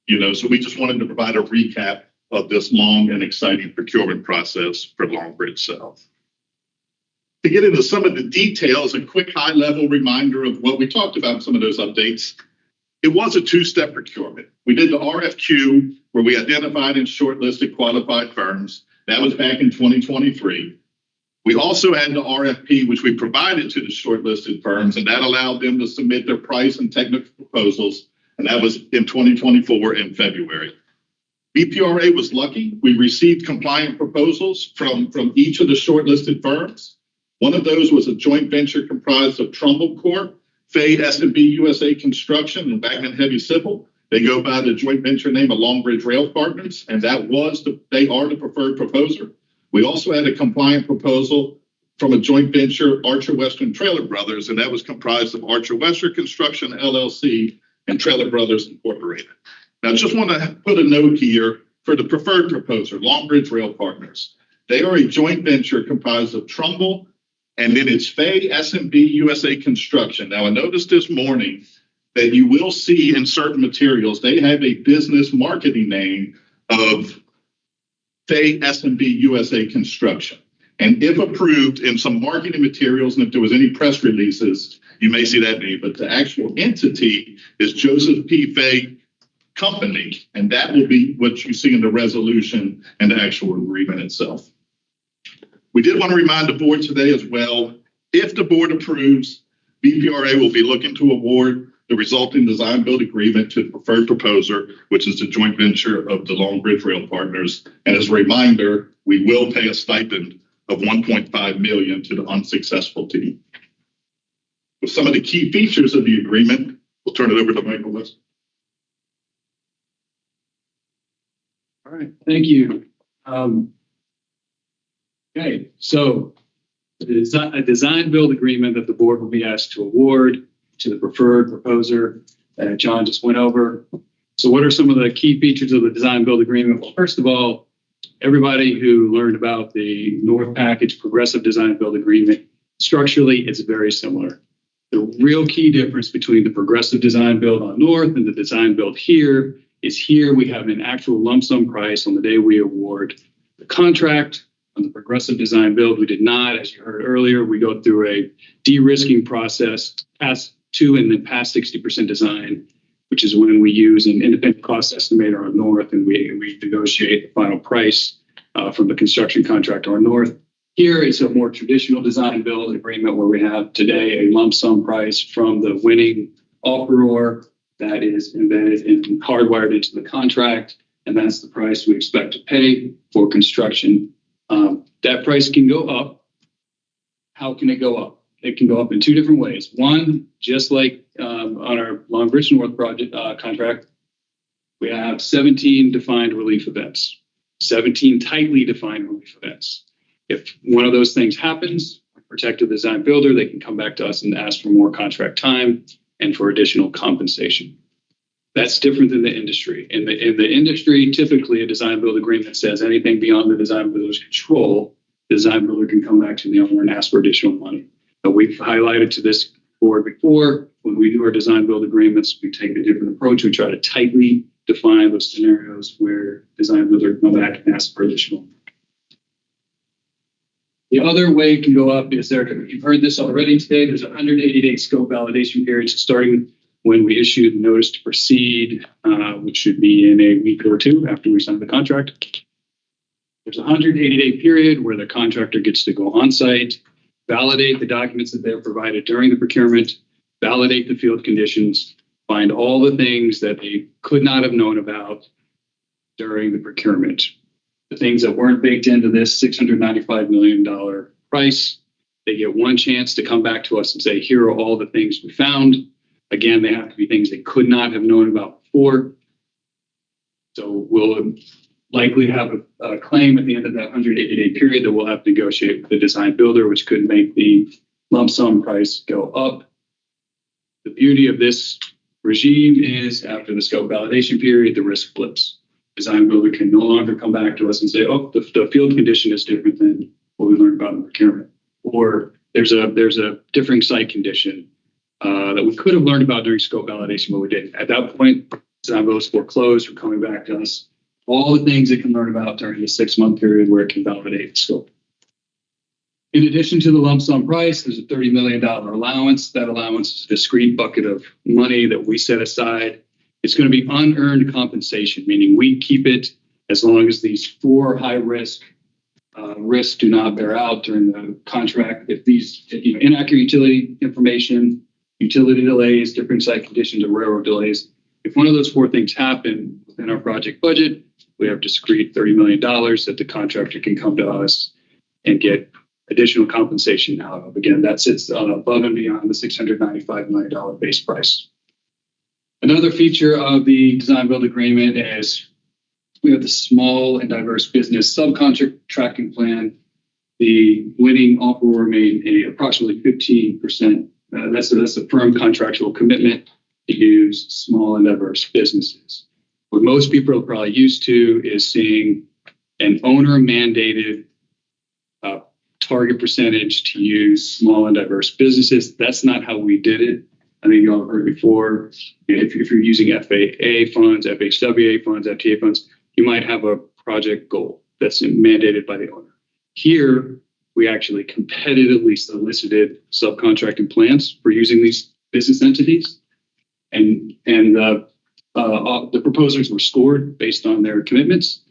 So we just wanted to provide a recap of this long and exciting procurement process for Longbridge South. To get into some of the details, a quick high-level reminder of what we talked about in some of those updates. It was a two-step procurement. We did the RFQ where we identified and shortlisted qualified firms. That was back in 2023. We also had the RFP, which we provided to the shortlisted firms, and that allowed them to submit their price and technical proposals. And that was in 2024 in February. VPRA was lucky. We received compliant proposals from each of the shortlisted firms. One of those was a joint venture comprised of Trumbull Corp., Fay S&B USA Construction, and Backman Heavy Civil. They go by the joint venture name of Longbridge Rail Partners, and they are the preferred proposer. We also had a compliant proposal from a joint venture, Archer Western Trailer Brothers, and that was comprised of Archer Western Construction, LLC, and Trailer Brothers Incorporated. Now, I just want to put a note here for the preferred proposer, Longbridge Rail Partners. They are a joint venture comprised of Trumbull, and then it's Fay S&B USA Construction. Now, I noticed this morning that you will see in certain materials, they have a business marketing name of Fay S&B USA Construction. And if approved in some marketing materials, and if there was any press releases, you may see that name. But the actual entity is Joseph P. Fay Company, and that will be what you see in the resolution and the actual agreement itself. We did want to remind the board today as well, if the board approves, VPRA will be looking to award the resulting design build agreement to the preferred proposer, which is the joint venture of the Longbridge Rail Partners. And as a reminder, we will pay a stipend of $1.5 million to the unsuccessful team. With some of the key features of the agreement, we'll turn it over to Michael West. All right, thank you. Okay, so a design build agreement that the board will be asked to award to the preferred proposer that John just went over. So what are some of the key features of the design build agreement? Well, first of all, everybody who learned about the North Package Progressive Design Build Agreement, structurally, it's very similar. The real key difference between the Progressive Design Build on North and the design build here is here we have an actual lump sum price on the day we award the contract. On the Progressive Design Build, we did not. As you heard earlier, we go through a de-risking process, pass 2 and then pass 60% design, which is when we use an independent cost estimator on North, and we negotiate the final price from the construction contractor on North. Here, it's a more traditional design build agreement where we have today a lump sum price from the winning offeror that is embedded and hardwired into the contract, and that's the price we expect to pay for construction. That price can go up. How can it go up? It can go up in 2 different ways. One, just like on our Longbridge North project contract, we have 17 defined relief events, 17 tightly defined relief events. If one of those things happens, protect the design builder, they can come back to us and ask for more contract time and for additional compensation. That's different than the industry. In the industry, typically a design build agreement says anything beyond the design builder's control, the design builder can come back to the owner and ask for additional money. But we've highlighted to this board before, when we do our design build agreements, we take a different approach. We try to tightly define those scenarios where design builder can come back and ask for additional. The other way it can go up is you've heard this already today, there's a 180-day scope validation period starting when we issue the notice to proceed, which should be in a week or two after we sign the contract. There's a 180-day period where the contractor gets to go on site, validate the documents that they're provided during the procurement, validate the field conditions, find all the things that they could not have known about during the procurement. The things that weren't baked into this $695 million price, they get one chance to come back to us and say, here are all the things we found. Again, they have to be things they could not have known about before. So we'll likely have a claim at the end of that 180-day period that we'll have to negotiate with the design builder, which could make the lump sum price go up. The beauty of this regime is after the scope validation period, the risk flips. Design builder can no longer come back to us and say, oh, the field condition is different than what we learned about in procurement. Or there's a differing site condition that we could have learned about during scope validation, but we didn't. At that point, design builders foreclosed from coming back to us. All the things it can learn about during the 6-month period where it can validate the scope. In addition to the lump sum price, there's a $30 million allowance. That allowance is a discrete bucket of money that we set aside. It's going to be unearned compensation, meaning we keep it as long as these 4 high risk risks do not bear out during the contract. If these inaccurate utility information, utility delays, different site conditions, or railroad delays, if one of those 4 things happen within our project budget, we have discrete $30 million that the contractor can come to us and get additional compensation out of. Again, that sits above and beyond the $695 million base price. Another feature of the design build agreement is we have the small and diverse business subcontracting plan. The winning offer will remain approximately 15%. That's a firm contractual commitment to use small and diverse businesses. What most people are probably used to is seeing an owner mandated target percentage to use small and diverse businesses. That's not how we did it. I think you all heard before, if you're using FAA funds, FHWA funds, FTA funds, you might have a project goal that's mandated by the owner. Here, we actually competitively solicited subcontracting plans for using these business entities. And the proposers were scored based on their commitments.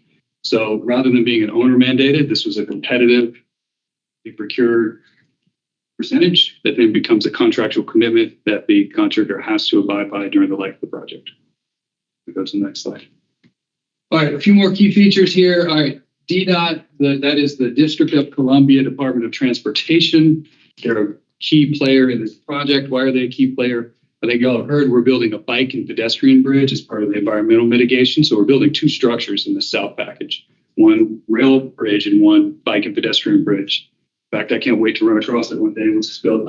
So rather than being an owner mandated, this was a competitive procured percentage that then becomes a contractual commitment that the contractor has to abide by during the life of the project. We go to the next slide. All right, a few more key features here. All right, DDOT, that is the District of Columbia Department of Transportation. They're a key player in this project. Why are they a key player? I think y'all have heard we're building a bike and pedestrian bridge as part of the environmental mitigation. So we're building 2 structures in the south package, one rail bridge and one bike and pedestrian bridge. In fact, I can't wait to run across it one day. Let's just build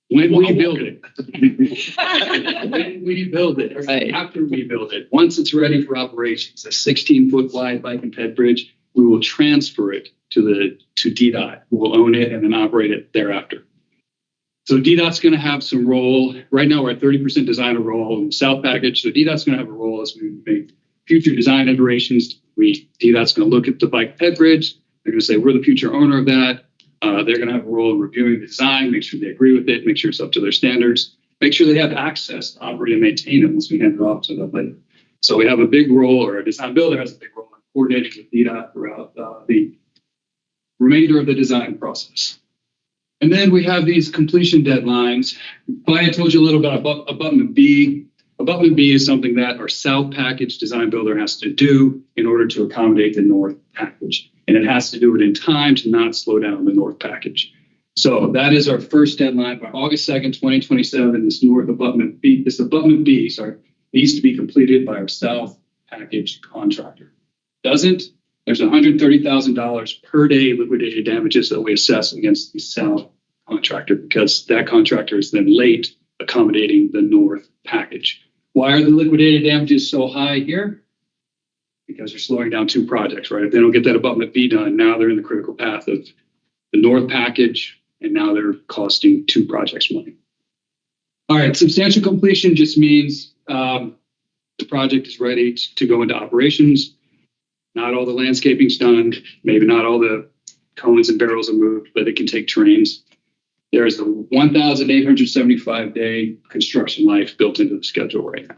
when we build it. When we build it, right. After we build it, once it's ready for operations, a 16-foot wide bike and ped bridge, we will transfer it to DDOT, who will own it and then operate it thereafter. So DDOT's going to have some role. Right now, we're at 30% designer role in the south package. So DDOT's going to have a role as we make future design iterations. DDOT's going to look at the bike ped bridge. They're going to say, we're the future owner of that. They're going to have a role in reviewing the design, make sure they agree with it, make sure it's up to their standards, make sure they have access to operate and maintain it once we hand it off to them. So we have a big role, or a design builder has a big role in coordinating with DDOT throughout the remainder of the design process. And then we have these completion deadlines. I told you a little bit about abutment B. Abutment B is something that our south package design builder has to do in order to accommodate the north package. And it has to do it in time to not slow down the north package. So that is our first deadline by August 2nd, 2027. This abutment B needs to be completed by our south package contractor. Doesn't, there's $130,000 per day liquidated damages that we assess against the south contractor because that contractor is then late accommodating the north package. Why are the liquidated damages so high here? Because you're slowing down 2 projects, right? If they don't get that abutment B done, now they're in the critical path of the north package and now they're costing 2 projects money. All right, substantial completion just means the project is ready to go into operations. Not all the landscaping's done, maybe not all the cones and barrels are moved, but it can take trains. There is a 1,875-day construction life built into the schedule right now.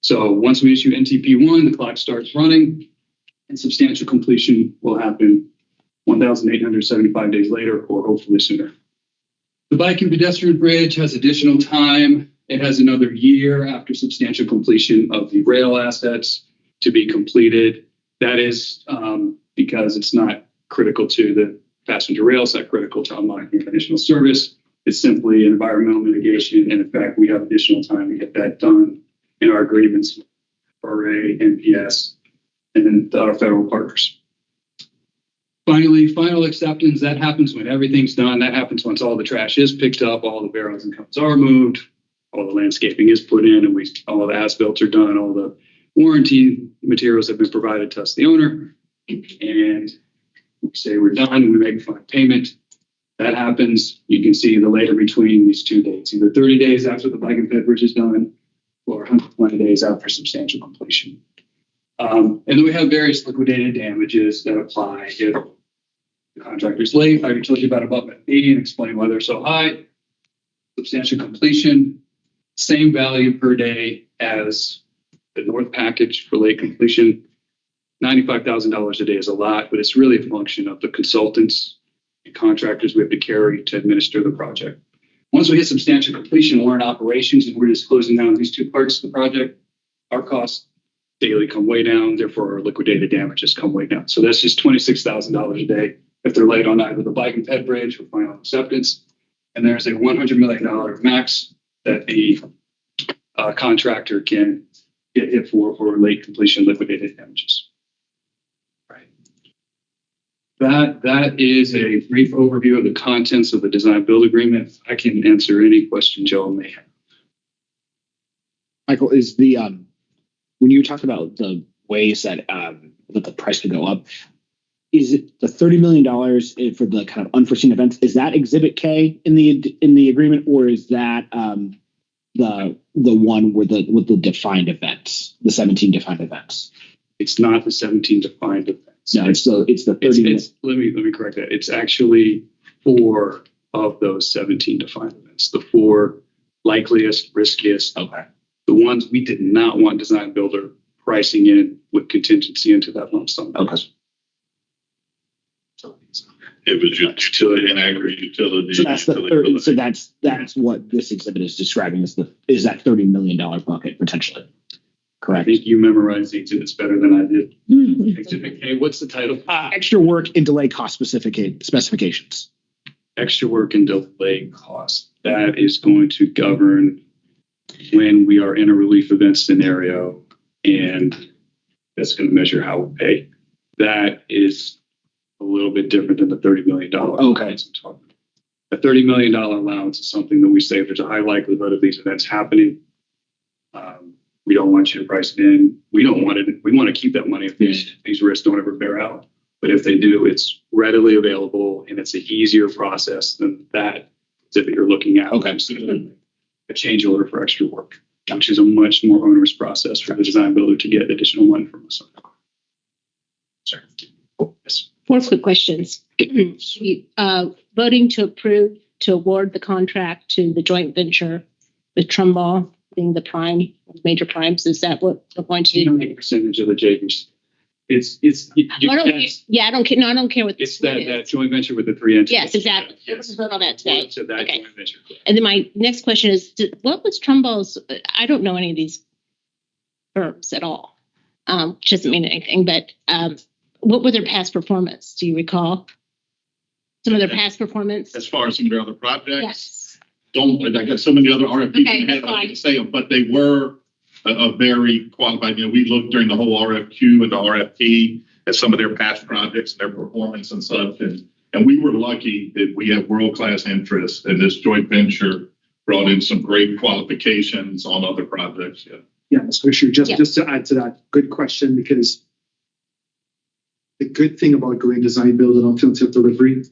So once we issue NTP1, the clock starts running, and substantial completion will happen 1,875 days later, or hopefully sooner. The bike and pedestrian bridge has additional time. It has another year after substantial completion of the rail assets to be completed. That is because it's not critical to the passenger rail, it's not critical to unlocking additional service. It's simply environmental mitigation. And in fact, we have additional time to get that done in our agreements with VPRA, NPS, and our federal partners. Finally, final acceptance, that happens when everything's done. That happens once all the trash is picked up, all the barrels and cones are moved, all the landscaping is put in, and all the as-built are done, all the warranty materials have been provided to us, the owner, and we say we're done, we make a final payment. That happens, you can see the later between these 2 dates, either 30 days after the bike and ped bridge is done, or 120 days after substantial completion. And then we have various liquidated damages that apply if the contractor's late. I already told you about above 80 and explain why they're so high. Substantial completion, same value per day as the North package for late completion. $95,000 a day is a lot, but it's really a function of the consultants and contractors we have to carry to administer the project. Once we hit substantial completion, we're in operations and we're just closing down these 2 parts of the project. Our costs daily come way down, therefore our liquidated damages come way down. So that's just $26,000 a day if they're late on either the bike and ped bridge or final acceptance. And there's a $100 million max that the contractor can get hit for late completion liquidated damages. Right. That is a brief overview of the contents of the design build agreement. I can answer any question Joe may have. Michael, is the when you talked about the ways that that the price could go up, is it the $30 million for the kind of unforeseen events? Is that Exhibit K in the agreement, or is that the one with the defined events, the 17 defined events? It's not the 17 defined events. No, it's the 30. Let me correct that. It's actually 4 of those 17 defined events. The 4 likeliest, riskiest. Okay. The ones we did not want design builder pricing in with contingency into that lump sum. Okay. It was utility and agri utility. So that's the 30. So that's what this exhibit is describing is that $30 million bucket potentially. Correct. I think you memorized the exhibits better than I did. Exhibit K, what's the title? Extra work and delay cost specifications. Extra work and delay cost. That is going to govern when we are in a relief event scenario, and that's going to measure how we pay. That is a little bit different than the $30 million allowance I'm talking about. The $30 million allowance is something that we say if there's a high likelihood of these events happening, we don't want you to price it in. We don't want it. We want to keep that money if these risks don't ever bear out. But if they do, it's readily available and it's an easier process than that exhibit you're looking at. Okay. A change order for extra work, which is a much more onerous process for the design builder to get additional money from us. Sorry. Yes. 4 quick questions. Voting to approve to award the contract to the joint venture with Trumbull being the major primes. Is that what we're going to do? 8% of the JVs. I don't care. No, I don't care what it's that joint venture with the 3 entities. Yes, exactly. Yes. Let's vote on that today. So that Okay. joint venture. And then my next question is, what was Trumbull's? I don't know any of these firms at all, which doesn't mean anything. But what were their past performance? Do you recall some of their past performance? As far as some of their other projects? Yes. I got so many other RFPs Okay, in my head, that's I didn't say them, but they were a very qualified. We looked during the whole RFQ and the RFP at some of their past projects and their performance and such. And we were lucky that we have world-class interest, and this joint venture brought in some great qualifications on other projects. Yeah. Yeah, Mr. Fisher, just to add to that, good question, because the good thing about going design build and alternative delivery,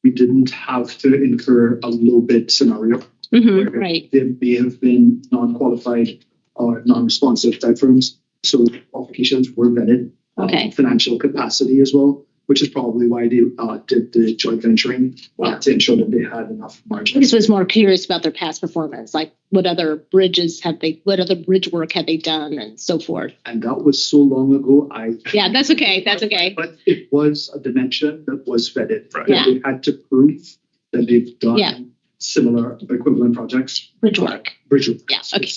we didn't have to incur a low bid scenario. Mhm, right. There may have been non-qualified or non-responsive type firms. So qualifications were vetted. Okay. Financial capacity as well, which is probably why they did the joint venturing to ensure that they had enough I margin. just was more curious about their past performance, like what other bridge work have they done and so forth. And that was so long ago. Yeah, that's okay. That's okay. But it was a dimension that was vetted. Right. That they had to prove that they've done Yeah. similar equivalent projects. Bridge work. Bridge work. Yeah, okay.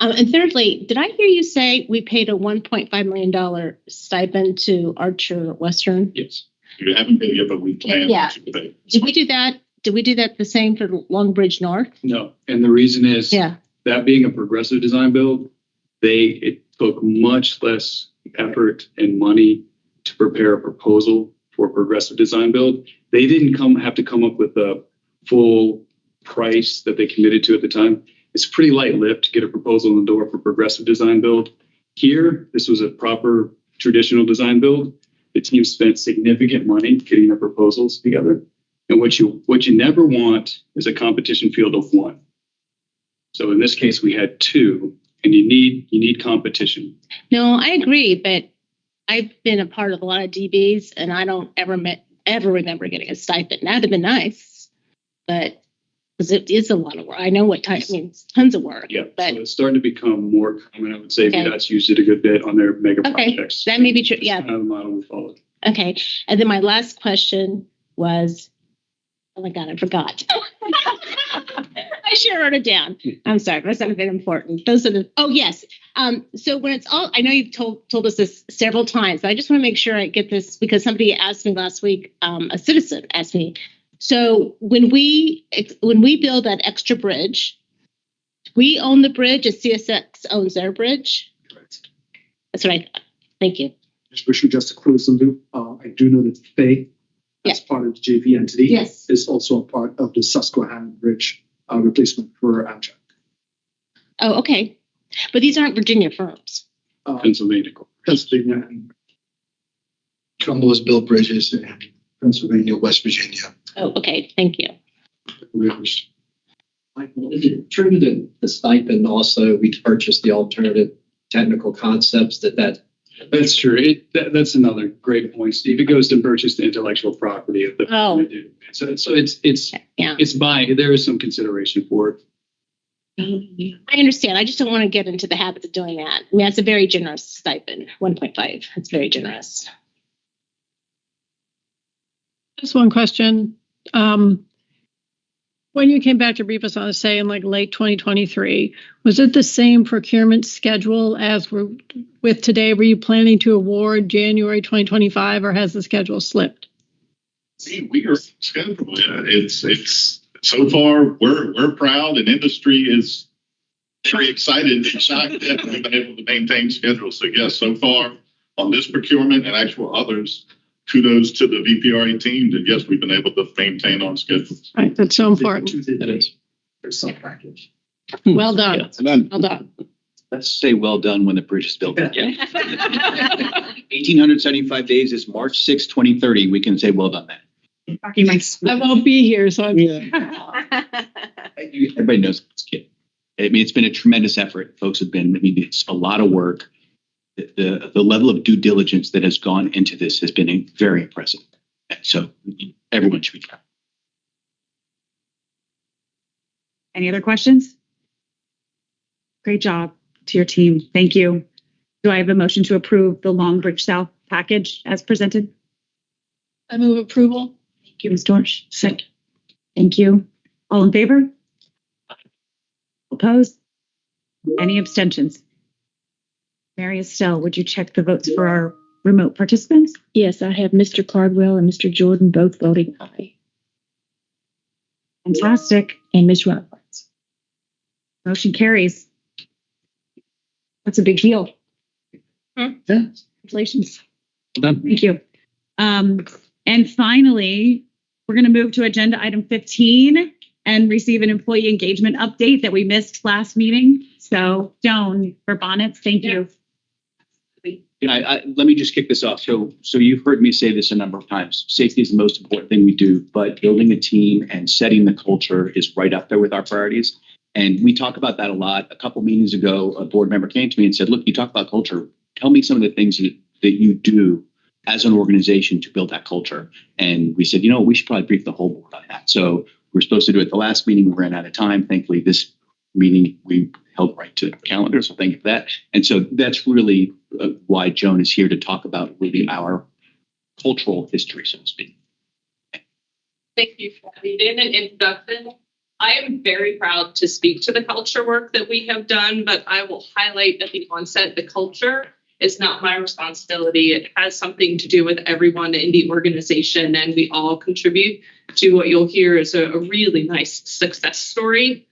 And thirdly, did I hear you say we paid a $1.5 million stipend to Archer Western? Yes. You haven't paid yet, but we plan Yeah. to pay. Did we do that? Did we do that the same for Long Bridge North? No, and the reason is Yeah. that being a progressive design build, it took much less effort and money to prepare a proposal for a progressive design build. They didn't have to come up with a full price that they committed to at the time. It's a pretty light lift to get a proposal in the door for progressive design build. Here, this was a proper traditional design build. The team spent significant money getting the proposals together. And what you never want is a competition field of one. So in this case, we had two, and you need competition. No, I agree, but I've been a part of a lot of DBs, and I don't ever remember getting a stipend. That'd have been nice, but because it is a lot of work. I know what time. I mean, it's tons of work. Yeah, but so it's starting to become more common. I would say Okay. VDOT's used it a good bit on their mega okay, projects. that may be true. Yeah. Kind of the model we followed. Okay. And then my last question was, oh my God, I forgot. I should have wrote it down. I'm sorry, that's not been important. Those are the, oh yes. So when it's all, I know you've told us this several times, but I just want to make sure I get this because somebody asked me last week, a citizen asked me. So when we build that extra bridge, we own the bridge, and CSX owns their bridge. Correct. That's what I thought. Thank you. Just to close the loop, I do know that Fay, as part of the JV entity, Yes. is also a part of the Susquehanna Bridge replacement for Amtrak. Oh, okay. But these aren't Virginia firms. Pennsylvania. Pennsylvania and Trumbull has built bridges in Pennsylvania, West Virginia. Oh, okay. Thank you. Michael, is it true that the stipend also, we purchased the alternative technical concepts That's true. That's another great point, Steve. It goes to purchase the intellectual property of the. Oh. So it's Yeah. there is some consideration for it. I understand. I just don't want to get into the habit of doing that. I mean, that's a very generous stipend, 1.5. It's very generous. Just one question. When you came back to brief us on this, say in like late 2023, was it the same procurement schedule as we're with today? Were you planning to award January 2025, or has the schedule slipped? See, we are scheduled. It's so far we're proud, and industry is very excited and shocked that we've been able to maintain schedule. So yes, so far on this procurement and actual others, kudos to the VPRA team that yes, we've been able to maintain on schedule. Right, that's so important. It is. there's some package. Well done. Well done. Let's say well done when the bridge is built. Yeah. 1,875 days is March 6, 2030. We can say well done then. I won't be here, so I'm. Everybody knows it's kid. I mean, it's been a tremendous effort. Folks have been, it's a lot of work. The level of due diligence that has gone into this has been very impressive. And so everyone should be proud. Any other questions? Great job to your team. Thank you. Do I have a motion to approve the Long Bridge South package as presented? I move approval. Thank you, Ms. Dorsch. Second. Thank you. All in favor? Opposed? Any abstentions? Mary Estelle, would you check the votes for our remote participants? Yes, I have Mr. Cardwell and Mr. Jordan both voting aye. Fantastic. And Ms. Roberts. Motion carries. That's a big deal. Congratulations. Well done. Thank you. And finally, we're going to move to agenda item 15 and receive an employee engagement update that we missed last meeting. So Joan for Bonnets, thank you. Let me just kick this off. So you've heard me say this a number of times. Safety is the most important thing we do, but building a team and setting the culture is right up there with our priorities. And we talk about that a lot. A couple meetings ago, a board member came to me and said, look, you talk about culture. Tell me some of the things that you do as an organization to build that culture. And we said, we should probably brief the whole board on that. So we're supposed to do it the last meeting. We ran out of time. Thankfully, this meeting we held right to the calendar. So thank you for that. And so that's really why Joan is here to talk about really our cultural history, so to speak. Thank you for that introduction. I am very proud to speak to the culture work that we have done, but I will highlight at the onset, the culture is not my responsibility. It has something to do with everyone in the organization, and we all contribute to what you'll hear is a really nice success story.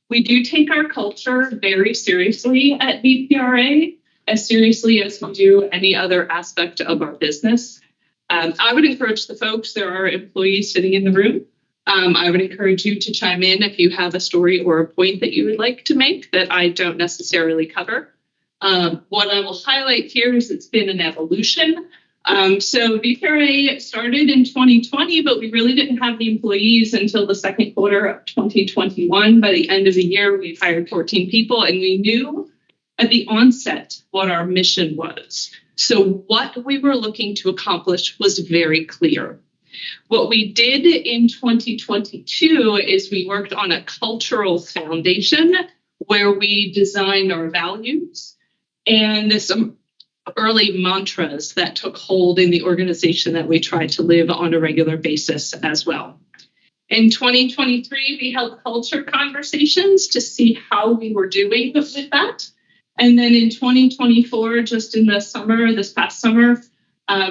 We do take our culture very seriously at VPRA, as seriously as we do any other aspect of our business. I would encourage the folks, there are employees sitting in the room. I would encourage you to chime in if you have a story or a point that you would like to make that I don't necessarily cover. What I will highlight here is it's been an evolution. So VPRA started in 2020, but we really didn't have the employees until the second quarter of 2021. By the end of the year, we hired 14 people, and we knew at the onset what our mission was. So what we were looking to accomplish was very clear. What we did in 2022 is we worked on a cultural foundation where we designed our values and some early mantras that took hold in the organization that we tried to live on a regular basis as well. In 2023, we held culture conversations to see how we were doing with that. And then in 2024, just in the summer, this past summer,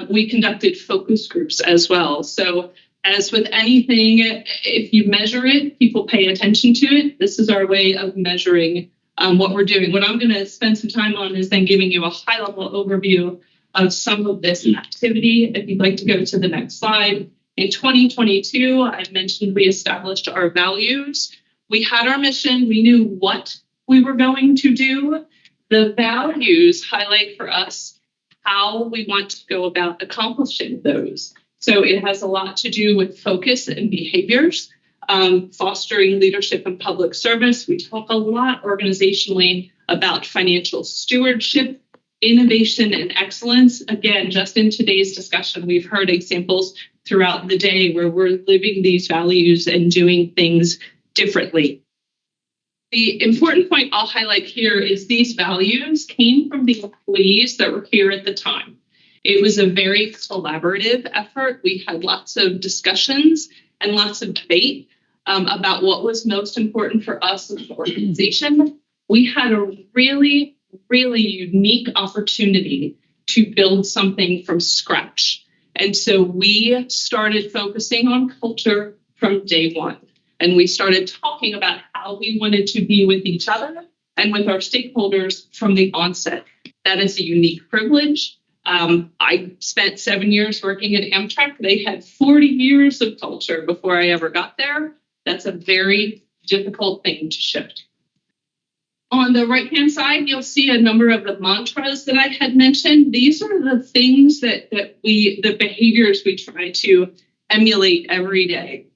we conducted focus groups as well. So as with anything, if you measure it, people pay attention to it. This is our way of measuring what we're doing. What I'm going to spend some time on is then giving you a high-level overview of some of this activity. If you'd like to go to the next slide. In 2022, I mentioned we established our values. We had our mission. We knew what we were going to do. The values highlight for us how we want to go about accomplishing those. So it has a lot to do with focus and behaviors, fostering leadership and public service. We talk a lot organizationally about financial stewardship, innovation, and excellence. Again, just in today's discussion, we've heard examples throughout the day where we're living these values and doing things differently. The important point I'll highlight here is these values came from the employees that were here at the time. It was a very collaborative effort. We had lots of discussions and lots of debate about what was most important for us as an organization. We had a really, really unique opportunity to build something from scratch. And so we started focusing on culture from day one. And we started talking about how we wanted to be with each other and with our stakeholders from the onset. That is a unique privilege. I spent 7 years working at Amtrak. They had 40 years of culture before I ever got there. That's a very difficult thing to shift. On the right-hand side, you'll see a number of the mantras that I had mentioned. These are the things the behaviors we try to emulate every day.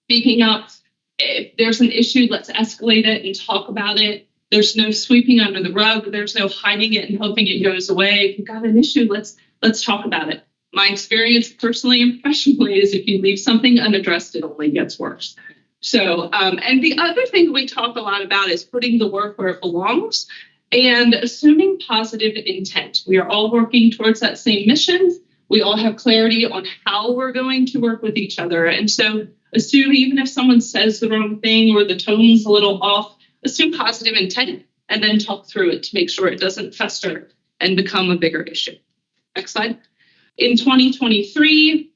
Speaking up, if there's an issue, let's escalate it and talk about it. There's no sweeping under the rug. There's no hiding it and hoping it goes away. If you've got an issue, let's talk about it. My experience personally and professionally is if you leave something unaddressed, it only gets worse. So, and the other thing we talk a lot about is putting the work where it belongs and assuming positive intent. We are all working towards that same mission. We all have clarity on how we're going to work with each other. And so assume even if someone says the wrong thing or the tone's a little off, assume positive intent and then talk through it to make sure it doesn't fester and become a bigger issue. Next slide. In 2023,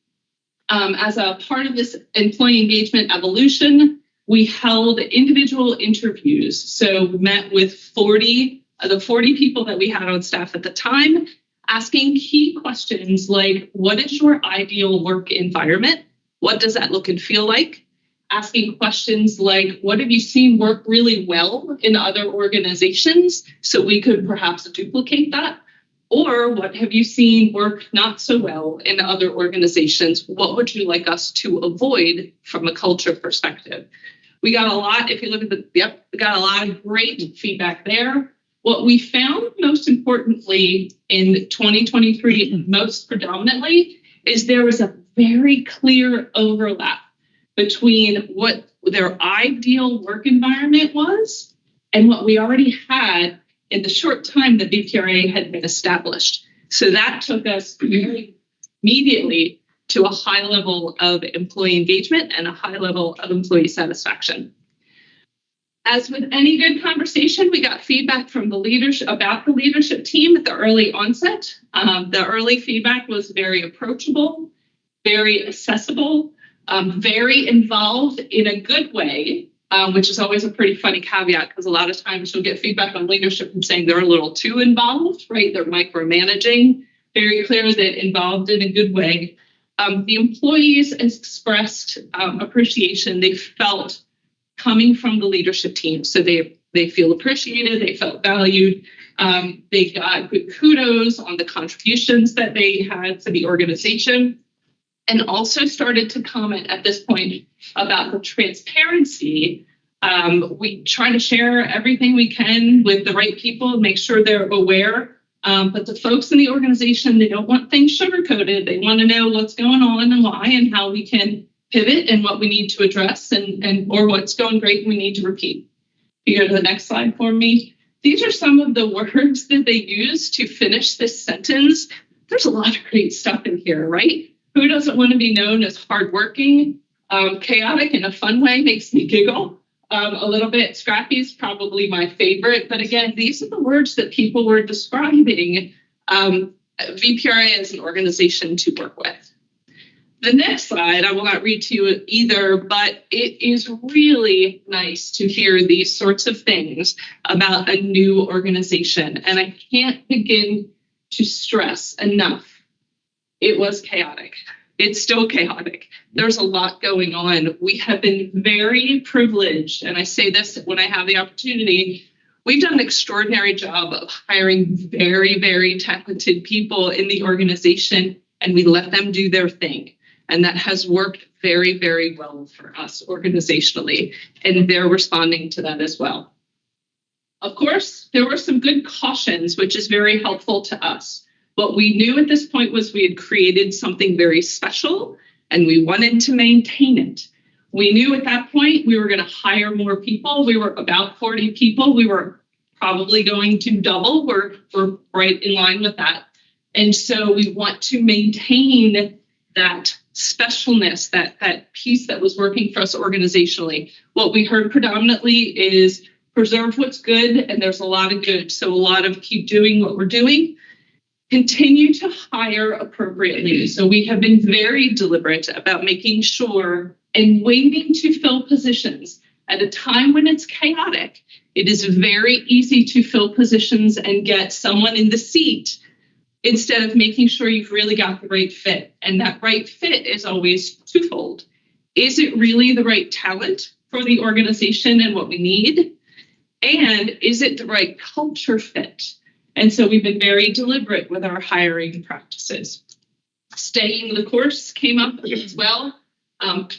as a part of this employee engagement evolution, we held individual interviews. So met with 40 people that we had on staff at the time, asking key questions like, what is your ideal work environment? What does that look and feel like? Asking questions like, what have you seen work really well in other organizations so we could perhaps duplicate that? Or what have you seen work not so well in other organizations? What would you like us to avoid from a culture perspective? We got a lot, if you look at we got a lot of great feedback there. What we found most importantly in 2023, most predominantly, is there was a very clear overlap between what their ideal work environment was and what we already had in the short time that VPRA had been established. So that took us immediately to a high level of employee engagement and a high level of employee satisfaction. As with any good conversation, we got feedback from the leadership about the leadership team at the early onset. The early feedback was very approachable, very accessible, very involved in a good way, which is always a pretty funny caveat because a lot of times you'll get feedback on leadership and saying they're a little too involved, right? They're micromanaging. Very clear that involved in a good way. The employees expressed appreciation. They felt coming from the leadership team. So they feel appreciated, they felt valued. They got good kudos on the contributions that they had to the organization, and also started to comment at this point about the transparency. We try to share everything we can with the right people and make sure they're aware. But the folks in the organization, they don't want things sugar-coated. They want to know what's going on and why and how we can pivot and what we need to address and or what's going great and we need to repeat. You go to the next slide for me. These are some of the words that they use to finish this sentence. There's a lot of great stuff in here, right? Who doesn't want to be known as hardworking? Chaotic in a fun way makes me giggle. A little bit scrappy is probably my favorite. But again, these are the words that people were describing VPRA as an organization to work with. The next slide, I will not read to you either, but it is really nice to hear these sorts of things about a new organization. And I can't begin to stress enough. It was chaotic. It's still chaotic. There's a lot going on. We have been very privileged, and I say this when I have the opportunity. We've done an extraordinary job of hiring very, very talented people in the organization, and we let them do their thing. And that has worked very, very well for us organizationally, and they're responding to that as well. Of course, there were some good cautions, which is very helpful to us. What we knew at this point was we had created something very special, and we wanted to maintain it. We knew at that point we were going to hire more people. We were about 40 people. We were probably going to double. We're right in line with that. And so we want to maintain that specialness, that piece that was working for us organizationally. What we heard predominantly is preserve what's good, and there's a lot of good. So a lot of keep doing what we're doing. Continue to hire appropriately. So we have been very deliberate about making sure and waiting to fill positions. At a time when it's chaotic, it is very easy to fill positions and get someone in the seat instead of making sure you've really got the right fit. And that right fit is always twofold. Is it really the right talent for the organization and what we need? And is it the right culture fit? And so we've been very deliberate with our hiring practices. Staying the course came up as well.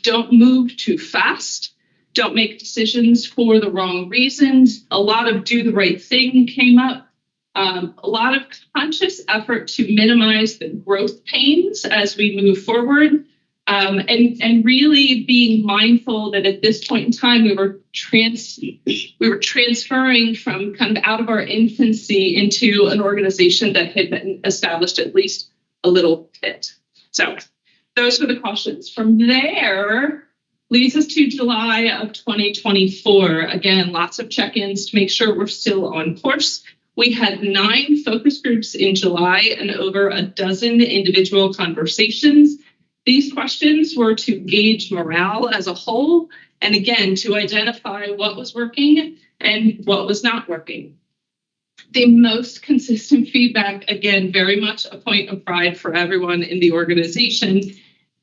Don't move too fast. Don't make decisions for the wrong reasons. A lot of do the right thing came up. A lot of conscious effort to minimize the growth pains as we move forward. And really being mindful that at this point in time, we were transferring from kind of out of our infancy into an organization that had been established at least a little bit. So those were the cautions. From there, leads us to July of 2024. Again, lots of check-ins to make sure we're still on course. We had 9 focus groups in July and over a dozen individual conversations. These questions were to gauge morale as a whole, and again, to identify what was working and what was not working. The most consistent feedback, again, very much a point of pride for everyone in the organization.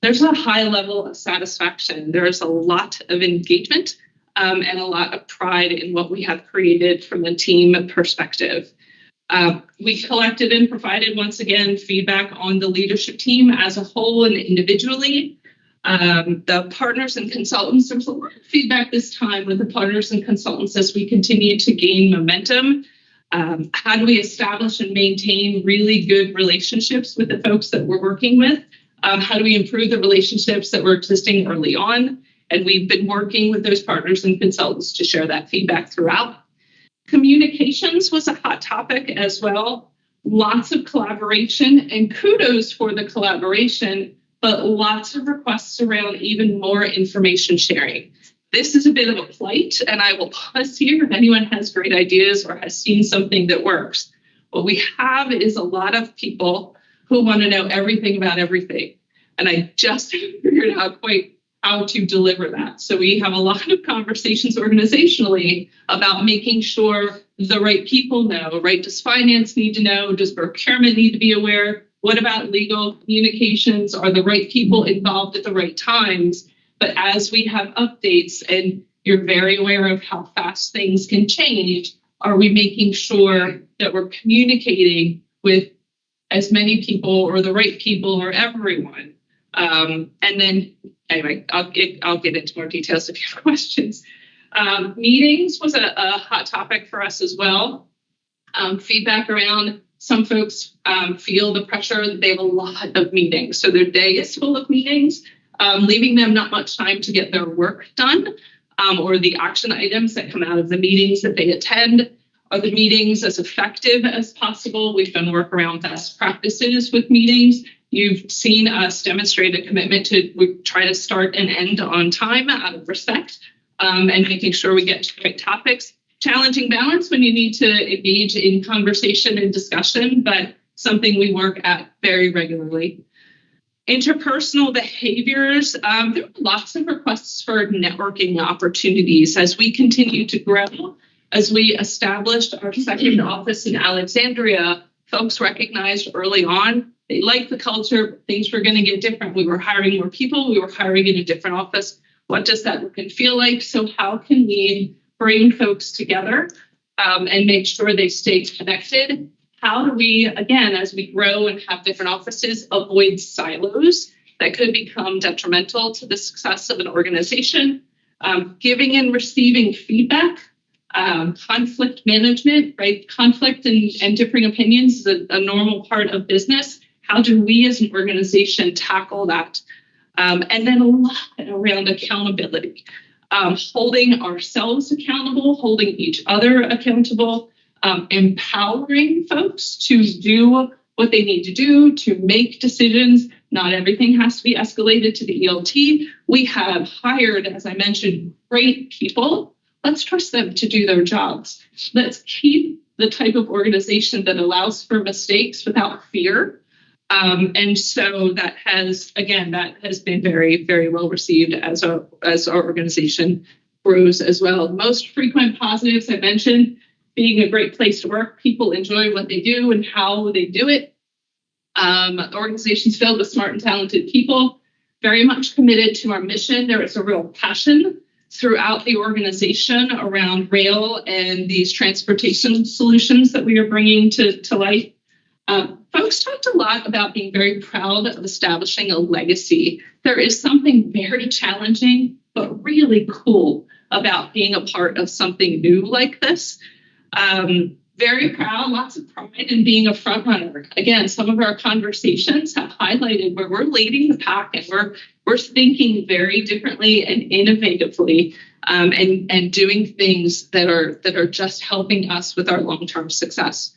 There's a high level of satisfaction. There's a lot of engagement and a lot of pride in what we have created from a team perspective. We collected and provided, once again, feedback on the leadership team as a whole and individually. The partners and consultants, there's a lot of feedback this time with the partners and consultants as we continue to gain momentum. How do we establish and maintain really good relationships with the folks that we're working with? How do we improve the relationships that were existing early on? And we've been working with those partners and consultants to share that feedback throughout. Communications was a hot topic as well. Lots of collaboration, and kudos for the collaboration, but lots of requests around even more information sharing. This is a bit of a plight, and I will pause here if anyone has great ideas or has seen something that works. What we have is a lot of people who want to know everything about everything, and I just haven't figured out quite how to deliver that. So we have a lot of conversations organizationally about making sure the right people know, right? Does finance need to know? Does procurement need to be aware? What about legal communications? Are the right people involved at the right times? But as we have updates, and you're very aware of how fast things can change, are we making sure that we're communicating with as many people or the right people or everyone? And then, anyway, I'll get into more details if you have questions. Meetings was a hot topic for us as well. Feedback around some folks feel the pressure that they have a lot of meetings. So their day is full of meetings, leaving them not much time to get their work done or the action items that come out of the meetings that they attend. Are the meetings as effective as possible? We've done work around best practices with meetings. You've seen us demonstrate a commitment to try to start and end on time out of respect and making sure we get to the right topics. Challenging balance when you need to engage in conversation and discussion, but something we work at very regularly. Interpersonal behaviors, there were lots of requests for networking opportunities as we continue to grow. As we established our second office in Alexandria, folks recognized early on they liked the culture, but things were going to get different. We were hiring more people. We were hiring in a different office. What does that look and feel like? So how can we bring folks together and make sure they stay connected? How do we, again, as we grow and have different offices, avoid silos that could become detrimental to the success of an organization? Giving and receiving feedback, conflict management, right? Conflict and differing opinions is a normal part of business. How do we as an organization tackle that? And then a lot around accountability, holding ourselves accountable, holding each other accountable, empowering folks to do what they need to do, to make decisions. Not everything has to be escalated to the ELT. We have hired, as I mentioned, great people. Let's trust them to do their jobs. Let's keep the type of organization that allows for mistakes without fear. And so that has been very, very well received as our organization grows as well. Most frequent positives I mentioned, being a great place to work. People enjoy what they do and how they do it. Organizations filled with smart and talented people, very much committed to our mission. There is a real passion throughout the organization around rail and these transportation solutions that we are bringing to life. Folks talked a lot about being very proud of establishing a legacy. There is something very challenging, but really cool about being a part of something new like this. Very proud, lots of pride in being a front runner. Again, some of our conversations have highlighted where we're leading the pack and we're thinking very differently and innovatively and doing things that are just helping us with our long-term success.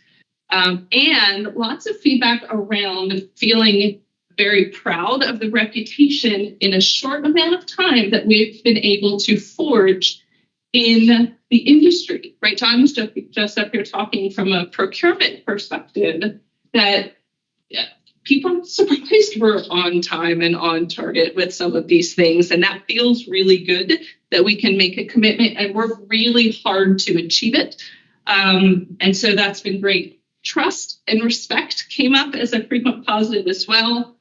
And lots of feedback around feeling very proud of the reputation in a short amount of time that we've been able to forge in the industry, right? John was just up here talking from a procurement perspective that people are surprised we're on time and on target with some of these things. And that feels really good that we can make a commitment and work really hard to achieve it. And so that's been great. Trust and respect came up as a frequent positive as well.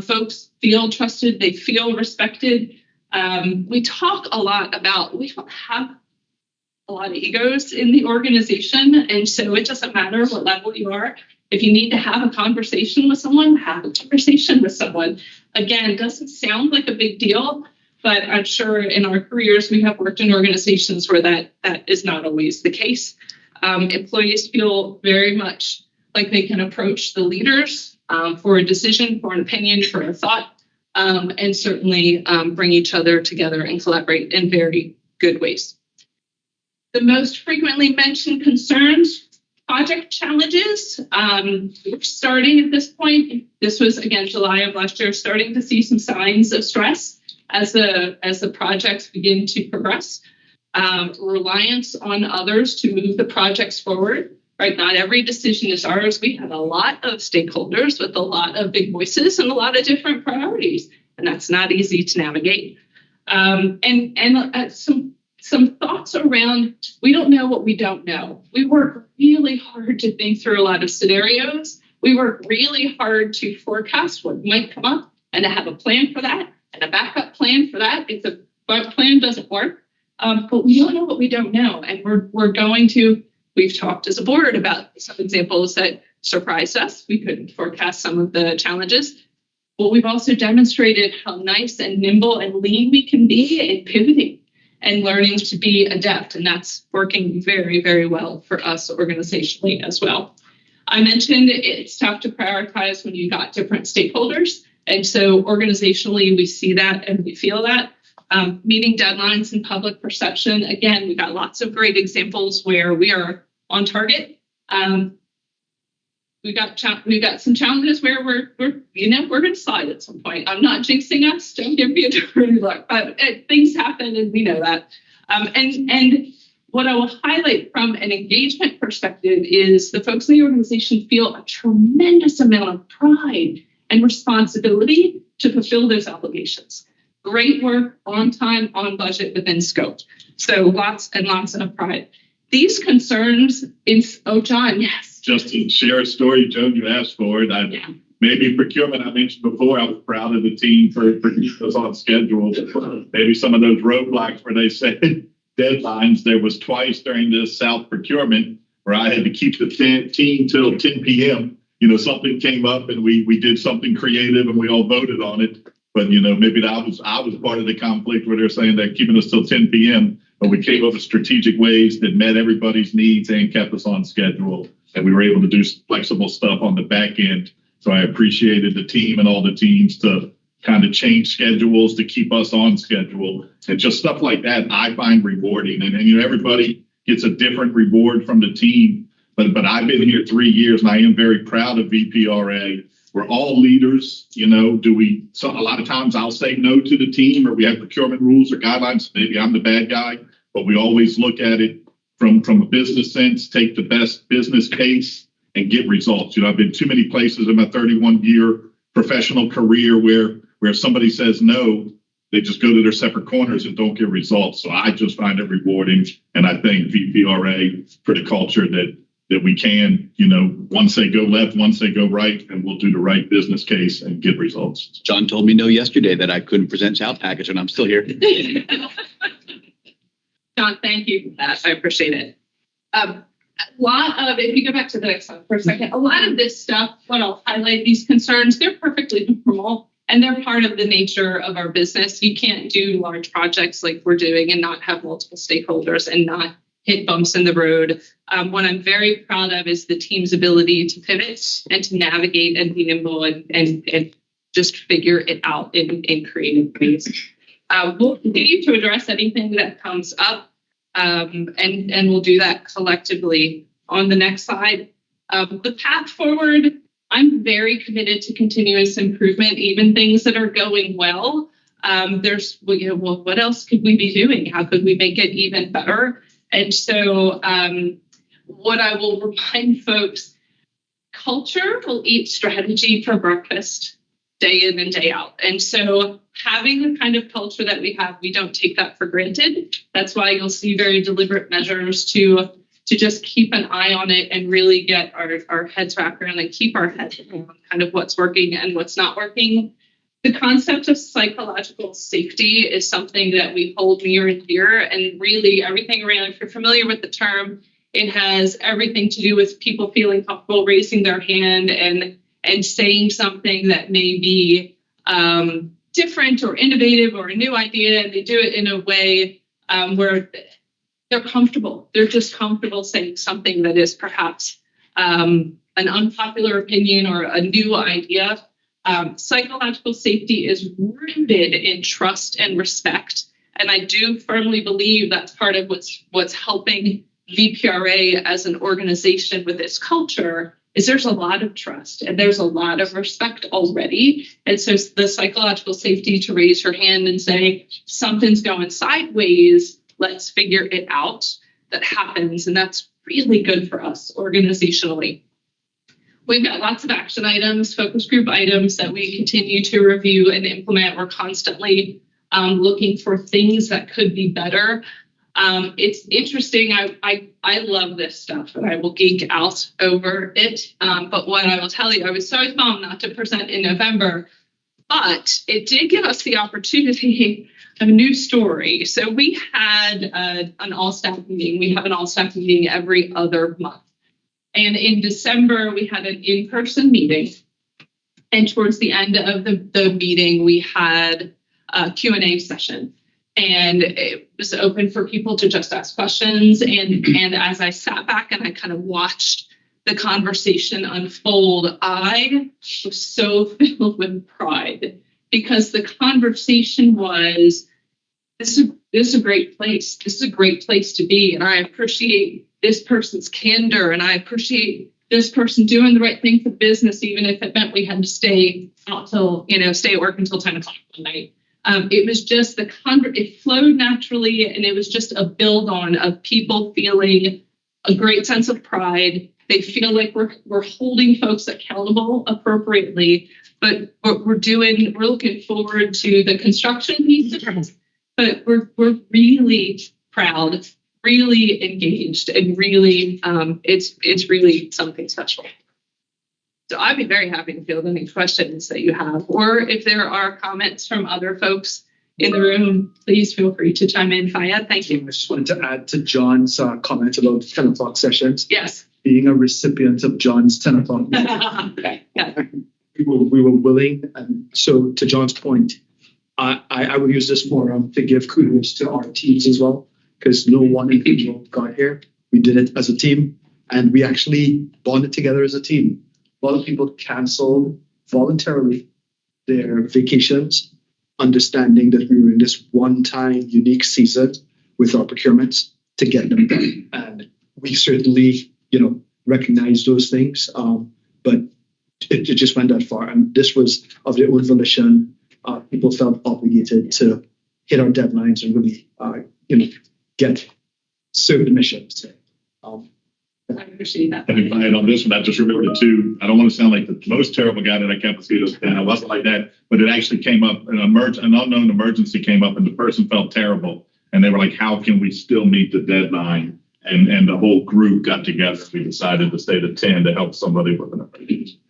Folks feel trusted, they feel respected. We talk a lot about we don't have a lot of egos in the organization. And so it doesn't matter what level you are. If you need to have a conversation with someone, have a conversation with someone. Again, it doesn't sound like a big deal, but I'm sure in our careers, we have worked in organizations where that is not always the case. Employees feel very much like they can approach the leaders for a decision, for an opinion, for a thought, and certainly bring each other together and collaborate in very good ways. The most frequently mentioned concerns, project challenges. We're starting at this point. This was, again, July of last year, starting to see some signs of stress as the projects begin to progress. Reliance on others to move the projects forward, right? Not every decision is ours. We have a lot of stakeholders with a lot of big voices and a lot of different priorities, and that's not easy to navigate. Some thoughts around, we don't know what we don't know. We work really hard to think through a lot of scenarios. We work really hard to forecast what might come up and to have a plan for that and a backup plan for that if the plan doesn't work. But we don't know what we don't know. And we've talked as a board about some examples that surprised us. We couldn't forecast some of the challenges. But we've also demonstrated how nice and nimble and lean we can be in pivoting and learning to be adept. And that's working very, very well for us organizationally as well. I mentioned it's tough to prioritize when you've got different stakeholders. And so organizationally, we see that and we feel that. Meeting deadlines and public perception. Again, we've got lots of great examples where we are on target. We've got some challenges where we're going to slide at some point. I'm not jinxing us. Don't give me a dirty look. But things happen, and we know that. And what I will highlight from an engagement perspective is the folks in the organization feel a tremendous amount of pride and responsibility to fulfill those obligations. Great work, on time, on budget, within scope. So lots and lots of pride. These concerns, John, yes. Just to share a story, Joan, you asked for it. Maybe procurement, I mentioned before, I was proud of the team for keeping us on schedule. Maybe some of those roadblocks where they said deadlines, there was twice during this South procurement where I had to keep the team till 10 p.m. Something came up and we did something creative and we all voted on it. But, maybe I was part of the conflict where they're saying they're keeping us till 10 p.m. But we came up with strategic ways that met everybody's needs and kept us on schedule. And we were able to do flexible stuff on the back end. So I appreciated the team and all the teams to kind of change schedules to keep us on schedule. And just stuff like that, I find rewarding. And everybody gets a different reward from the team. But I've been here 3 years and I am very proud of VPRA. We're all leaders, so a lot of times I'll say no to the team or we have procurement rules or guidelines. Maybe I'm the bad guy, but we always look at it from a business sense, take the best business case and get results. I've been too many places in my 31-year professional career where if somebody says no, they just go to their separate corners and don't get results. So I just find it rewarding. And I thank VPRA for the culture that we can, once they go left, once they go right, and we'll do the right business case and get results. John told me no yesterday that I couldn't present South package, and I'm still here. John, thank you for that. I appreciate it. If you go back to the next slide for a second, a lot of this stuff, what I'll highlight, these concerns, they're perfectly normal and they're part of the nature of our business. You can't do large projects like we're doing and not have multiple stakeholders and not hit bumps in the road. What I'm very proud of is the team's ability to pivot and to navigate and be nimble and just figure it out in creative ways. We'll continue to address anything that comes up, and we'll do that collectively. On the next slide, the path forward, I'm very committed to continuous improvement, even things that are going well. What else could we be doing? How could we make it even better? And so what I will remind folks, culture will eat strategy for breakfast day in and day out. And so having the kind of culture that we have, we don't take that for granted. That's why you'll see very deliberate measures to just keep an eye on it and really get our heads wrapped around and keep our heads on kind of what's working and what's not working. The concept of psychological safety is something that we hold near and dear, and really everything around, if you're familiar with the term, it has everything to do with people feeling comfortable raising their hand and saying something that may be different or innovative or a new idea, and they do it in a way where they're comfortable. They're just comfortable saying something that is perhaps an unpopular opinion or a new idea. Psychological safety is rooted in trust and respect. And I do firmly believe that's part of what's helping VPRA as an organization with its culture is there's a lot of trust and there's a lot of respect already. And so the psychological safety to raise your hand and say, something's going sideways, let's figure it out, that happens. And that's really good for us organizationally. We've got lots of action items, focus group items that we continue to review and implement. We're constantly looking for things that could be better. It's interesting. I love this stuff and I will geek out over it. But what I will tell you, I was so bummed not to present in November, but it did give us the opportunity of a new story. So we had an all-staff meeting. We have an all-staff meeting every other month. And in December, we had an in-person meeting. And towards the end of the meeting, we had a Q&A session. And it was open for people to just ask questions. And as I sat back and I kind of watched the conversation unfold, I was so filled with pride because the conversation was, this is a great place. This is a great place to be. And I appreciate this person's candor, and I appreciate this person doing the right thing for business, even if it meant we had to stay out till, stay at work until 10 o'clock at night. It was just it flowed naturally, and it was just a build on of people feeling a great sense of pride. They feel like we're holding folks accountable appropriately, but we're looking forward to the construction piece, but we're really proud, really engaged, and really it's really something special. So I'd be very happy to field any questions that you have, or if there are comments from other folks in the room, please feel free to chime in. Fayed, thank you. I just wanted to add to John's comment about 10 o'clock sessions. Yes. Being a recipient of John's 10 o'clock okay. Yeah. we were willing. And so to John's point, I would use this forum to give kudos to our teams as well, because no one individual got here. We did it as a team, and we actually bonded together as a team. A lot of people canceled voluntarily their vacations, understanding that we were in this one-time unique season with our procurements to get them done. And we certainly, recognize those things, but it just went that far. And this was of their own volition. People felt obligated to hit our deadlines and really, get certain missions. I appreciate that. And if I had on this one, I just remembered too. I don't want to sound like the most terrible guy that I can't see this, and I wasn't like that, but it actually came up, an unknown emergency came up, and the person felt terrible. And they were like, how can we still meet the deadline? And the whole group got together. We decided to stay to 10 to help somebody with an emergency.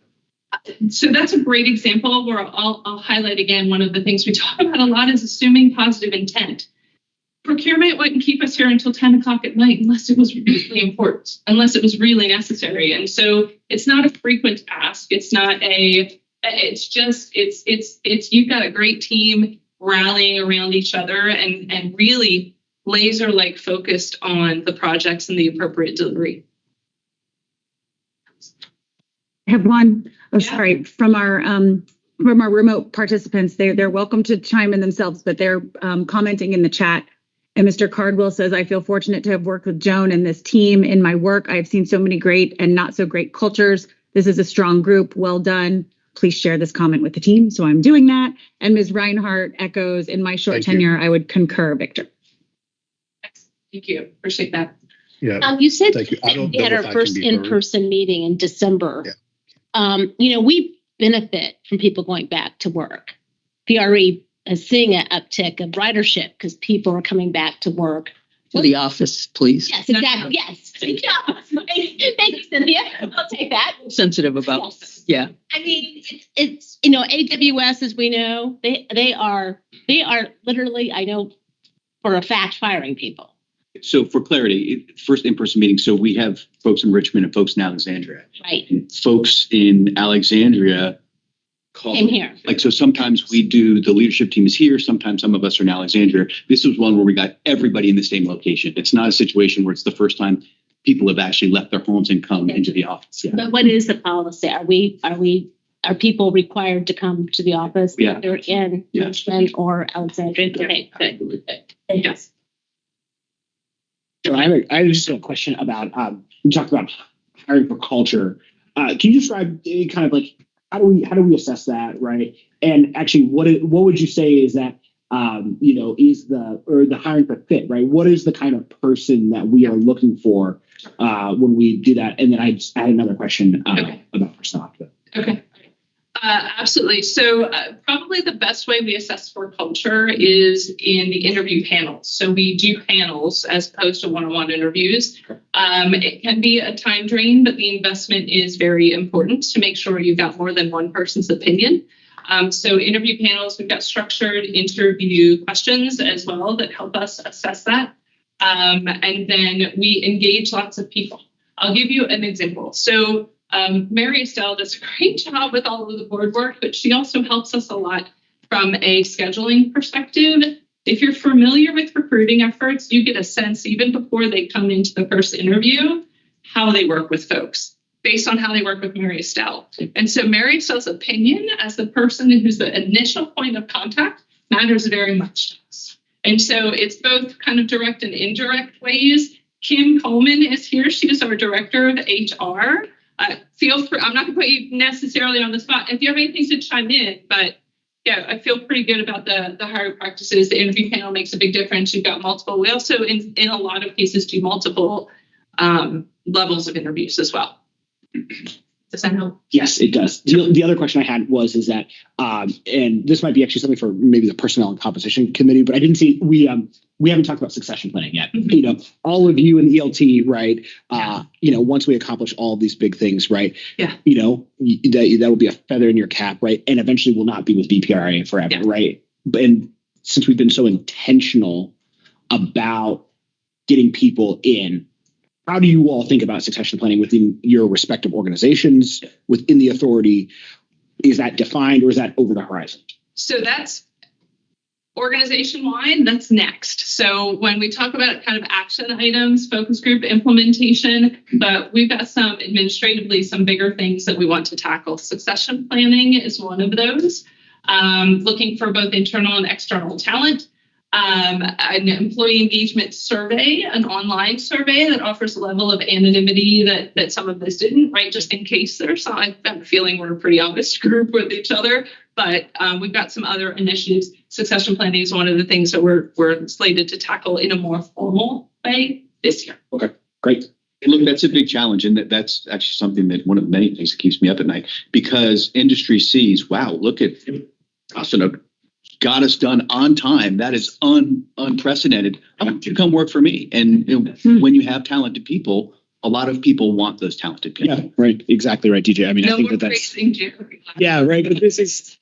So that's a great example where I'll highlight again, one of the things we talk about a lot is assuming positive intent. Procurement wouldn't keep us here until 10 o'clock at night unless it was really important, unless it was really necessary. And so it's not a frequent ask. It's you've got a great team rallying around each other and really laser-like focused on the projects and the appropriate delivery. I have one. Sorry, from our remote participants. They're welcome to chime in themselves, but they're commenting in the chat. And Mr. Cardwell says, I feel fortunate to have worked with Joan and this team in my work. I've seen so many great and not so great cultures. This is a strong group. Well done. Please share this comment with the team. So I'm doing that. And Ms. Reinhardt echoes, in my short tenure, I would concur, Victor. Thank you. Appreciate that. Yeah. You said Thank you. I don't we know had if our I first can be heard. in-person meeting in December. Yeah. We benefit from people going back to work. VRE is seeing an uptick of ridership because people are coming back to work. To the office, please. Yes, exactly. Yes. Thank you, Cynthia. I'll take that. Sensitive about, Yes. yeah. I mean, it's AWS, as we know, they are literally, I know for a fact, firing people. So for clarity, first in-person meeting, so we have folks in Richmond and folks in Alexandria. Right. And folks in Alexandria Came here. Like, so sometimes we do, the leadership team is here, sometimes some of us are in Alexandria. This was one where we got everybody in the same location. It's not a situation where it's the first time people have actually left their homes and come into the office. Yeah. But what is the policy? Are people required to come to the office? Yeah. Either in Richmond or Alexandria? Okay, good. Yes. So I have just a question about, you talked about hiring for culture. Can you describe kind of like, how do we assess that, right? And actually, what would you say is that, is the hiring for fit, right? What is the kind of person that we are looking for when we do that? And then I had another question about personnel. Okay. Absolutely. So probably the best way we assess for culture is in the interview panels. So we do panels as opposed to one-on-one interviews. It can be a time drain, but the investment is very important to make sure you've got more than one person's opinion. So interview panels, we've got structured interview questions as well that help us assess that. And then we engage lots of people. I'll give you an example. So Mary Estelle does a great job with all of the board work, but she also helps us a lot from a scheduling perspective. If you're familiar with recruiting efforts, you get a sense even before they come into the first interview, how they work with folks based on how they work with Mary Estelle. And so Mary Estelle's opinion as the person who's the initial point of contact matters very much to us. And so it's both kind of direct and indirect ways. Kim Coleman is here. She is our director of HR. Feel free, I'm not going to put you necessarily on the spot if you have anything to chime in, but yeah, I feel pretty good about the hiring practices. The interview panel makes a big difference. You've got multiple. We also, in a lot of cases, do multiple levels of interviews as well. Does that help? Yes, it does. The other question I had is that, and this might be actually something for maybe the Personnel and Compensation Committee, but I didn't see, we haven't talked about succession planning yet. Mm-hmm. All of you in the ELT, right? Once we accomplish all of these big things, right? Yeah. That will be a feather in your cap, right? And eventually will not be with VPRA forever, right? And since we've been so intentional about getting people in, how do you all think about succession planning within your respective organizations, within the authority? Is that defined or is that over the horizon? So that's organization-wide, that's next. So when we talk about kind of action items, focus group implementation, but we've got some administratively, some bigger things that we want to tackle. Succession planning is one of those. Looking for both internal and external talent. An employee engagement survey, an online survey that offers a level of anonymity that some of us didn't, right? Just in case there's some, I have a feeling we're a pretty honest group with each other, but we've got some other initiatives. Succession planning is one of the things that we're slated to tackle in a more formal way this year. Okay, great. And look, that's a big challenge. And that's actually something that one of the many things that keeps me up at night, because industry sees, wow, look at Austin, got us done on time. That is unprecedented. I want you to come work for me. And when you have talented people, a lot of people want those talented people. Yeah, right. Exactly right, DJ. I mean, No I think more that's praising Jerry. yeah, right. But this is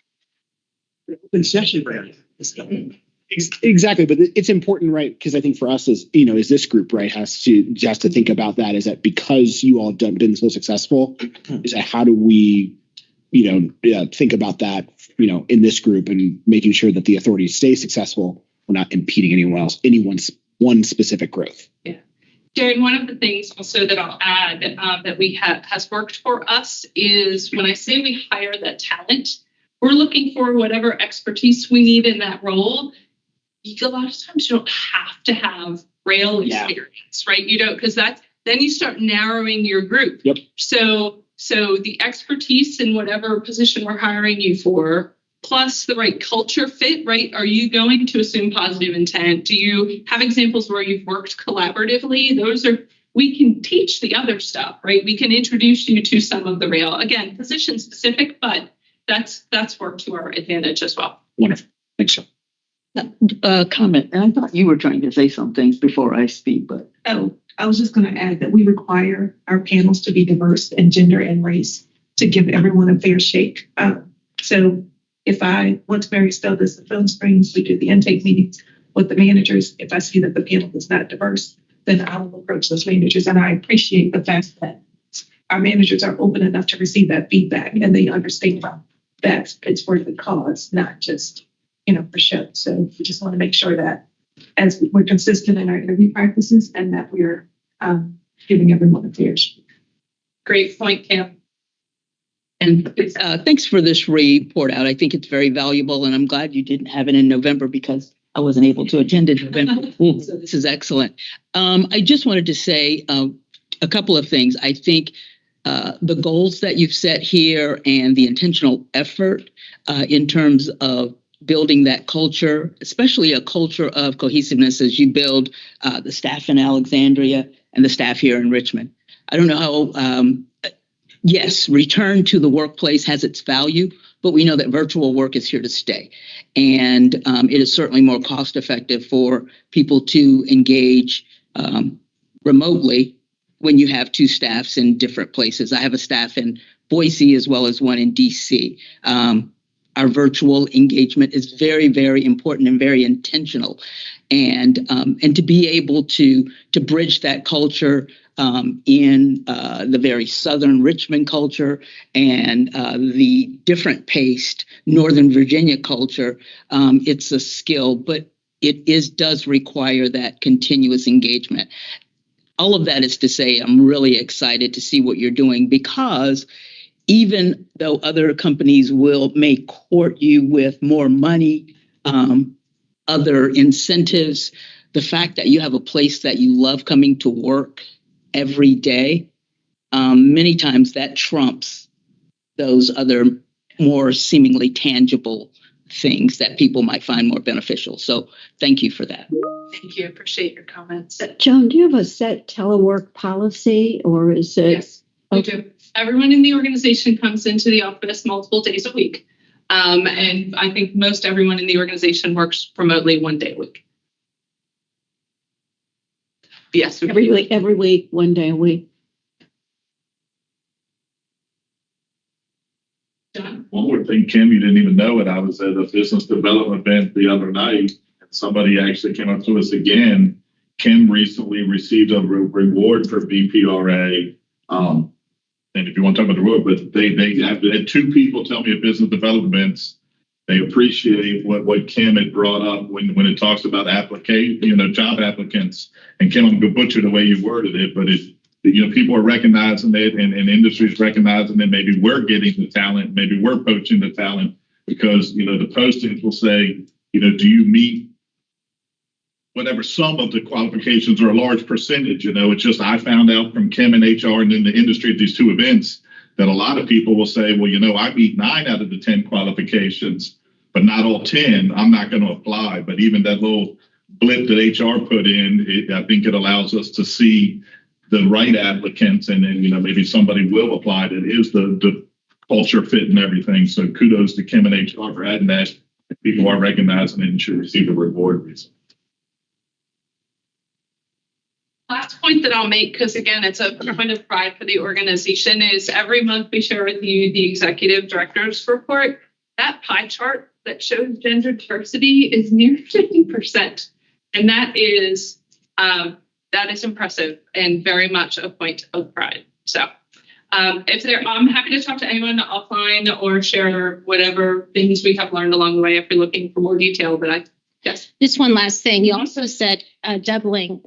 open session, right? exactly. But it's important, right? Because I think for us as this group, right, has to think about that. Is that because you all been so successful? Is that how do we think about that, in this group and making sure that the authority stays successful. We're not impeding anyone's one specific growth. Yeah. Darren, one of the things also that I'll add that has worked for us is when I say we hire that talent, we're looking for whatever expertise we need in that role. A lot of times you don't have to have rail experience, right? You don't, because then you start narrowing your group. Yep. So the expertise in whatever position we're hiring you for, plus the right culture fit, right? Are you going to assume positive intent? Do you have examples where you've worked collaboratively? We can teach the other stuff, right? We can introduce you to some of the rail. Again, position specific, but that's worked to our advantage as well. Wonderful. Thanks, so. Comment. And I thought you were trying to say something before I speak, but I was just going to add that we require our panels to be diverse in gender and race to give everyone a fair shake. So if I, once Mary Stowe does the phone screens, we do the intake meetings with the managers. If I see that the panel is not diverse, then I will approach those managers. And I appreciate the fact that our managers are open enough to receive that feedback and they understand that it's for the cause, not just, for show. So we just want to make sure that as we're consistent in our interview practices and that we're giving everyone a fair shake. Great point, Cam. And thanks for this report out. I think it's very valuable, and I'm glad you didn't have it in November because I wasn't able to attend in November. So this is excellent. I just wanted to say a couple of things. I think the goals that you've set here and the intentional effort in terms of building that culture, especially a culture of cohesiveness as you build the staff in Alexandria and the staff here in Richmond. I don't know how, yes, return to the workplace has its value, but we know that virtual work is here to stay. And it is certainly more cost effective for people to engage remotely when you have two staffs in different places. I have a staff in Boise as well as one in DC. Our virtual engagement is very, very important and very intentional. And to be able to bridge that culture in the very Southern Richmond culture and the different paced Northern Virginia culture, it's a skill, but it does require that continuous engagement. All of that is to say, I'm really excited to see what you're doing, because even though other companies may court you with more money, other incentives, the fact that you have a place that you love coming to work every day, many times that trumps those other more seemingly tangible things that people might find more beneficial. So thank you for that. Thank you. Appreciate your comments. Joan, do you have a set telework policy, or is it? Yes, we do. Everyone in the organization comes into the office multiple days a week. And I think most everyone in the organization works remotely 1 day a week. Yes. Every week, 1 day a week. John? One more thing, Kim, you didn't even know it. I was at a business development event the other night, and somebody actually came up to us again. Kim recently received a reward for VPRA. And if you want to talk about the reward, but they had two people tell me at business developments they appreciate what Kim had brought up when it talks about job applicants. And Kim, I'm going to butcher the way you worded it, but people are recognizing it, and industry's recognizing that maybe we're getting the talent, maybe we're poaching the talent, because the postings will say, do you meet whatever some of the qualifications, or a large percentage. It's just, I found out from Kim and HR and in the industry at these two events that a lot of people will say, well, I meet 9 out of the 10 qualifications, but not all 10. I'm not going to apply. But even that little blip that HR put in, I think it allows us to see the right applicants, and then, maybe somebody will apply that is the culture fit and everything. So kudos to Kim and HR for adding that. People are recognizing it and should receive a reward. Last point that I'll make, because again, it's a point of pride for the organization, is every month we share with you the executive director's report. That pie chart that shows gender diversity is near 50%. And that is impressive and very much a point of pride. So I'm happy to talk to anyone offline or share whatever things we have learned along the way if you're looking for more detail. But yes. Just one last thing. You also said doubling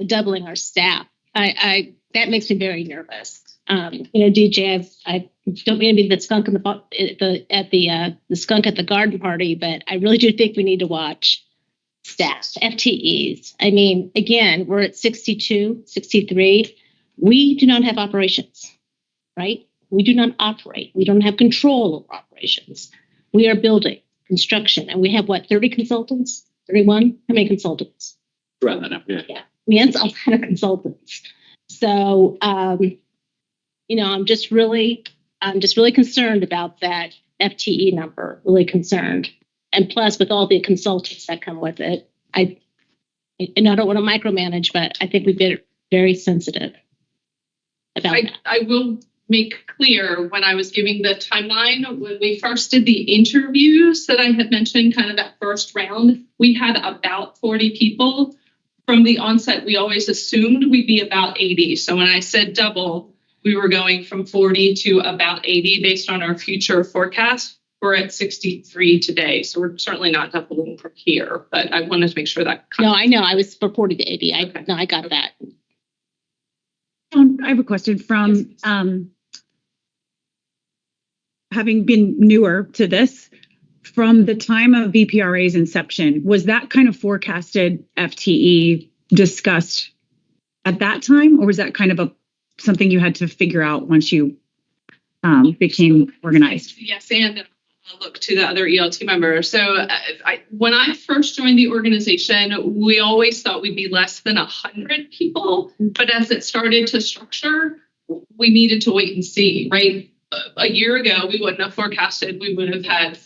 our staff. That makes me very nervous. DJ, I don't mean to be the skunk the skunk at the garden party, but I really do think we need to watch staff, FTEs. I mean, again, we're at 62, 63. We do not have operations, right? We do not operate. We don't have control over operations. We are building, construction, and we have 30 consultants? 31? How many consultants? Around that number, yeah. We have a lot of consultants. So, I'm just really concerned about that FTE number, really concerned. And plus, with all the consultants that come with it, I don't want to micromanage, but I think we better very sensitive about that. I will make clear when I was giving the timeline, when we first did the interviews that I had mentioned, kind of that first round, we had about 40 people. From the onset, we always assumed we'd be about 80. So when I said double, we were going from 40 to about 80 based on our future forecast. We're at 63 today. So we're certainly not doubling from here, but I wanted to make sure that. No, I know. I was for 40 to 80. I got that. I have a question from having been newer to this. From the time of VPRA's inception, was that kind of forecasted FTE discussed at that time, or was that kind of something you had to figure out once you became organized? Yes, and I'll look to the other ELT members. So when I first joined the organization, we always thought we'd be less than 100 people. But as it started to structure, we needed to wait and see, right? A year ago, we wouldn't have forecasted. We would have had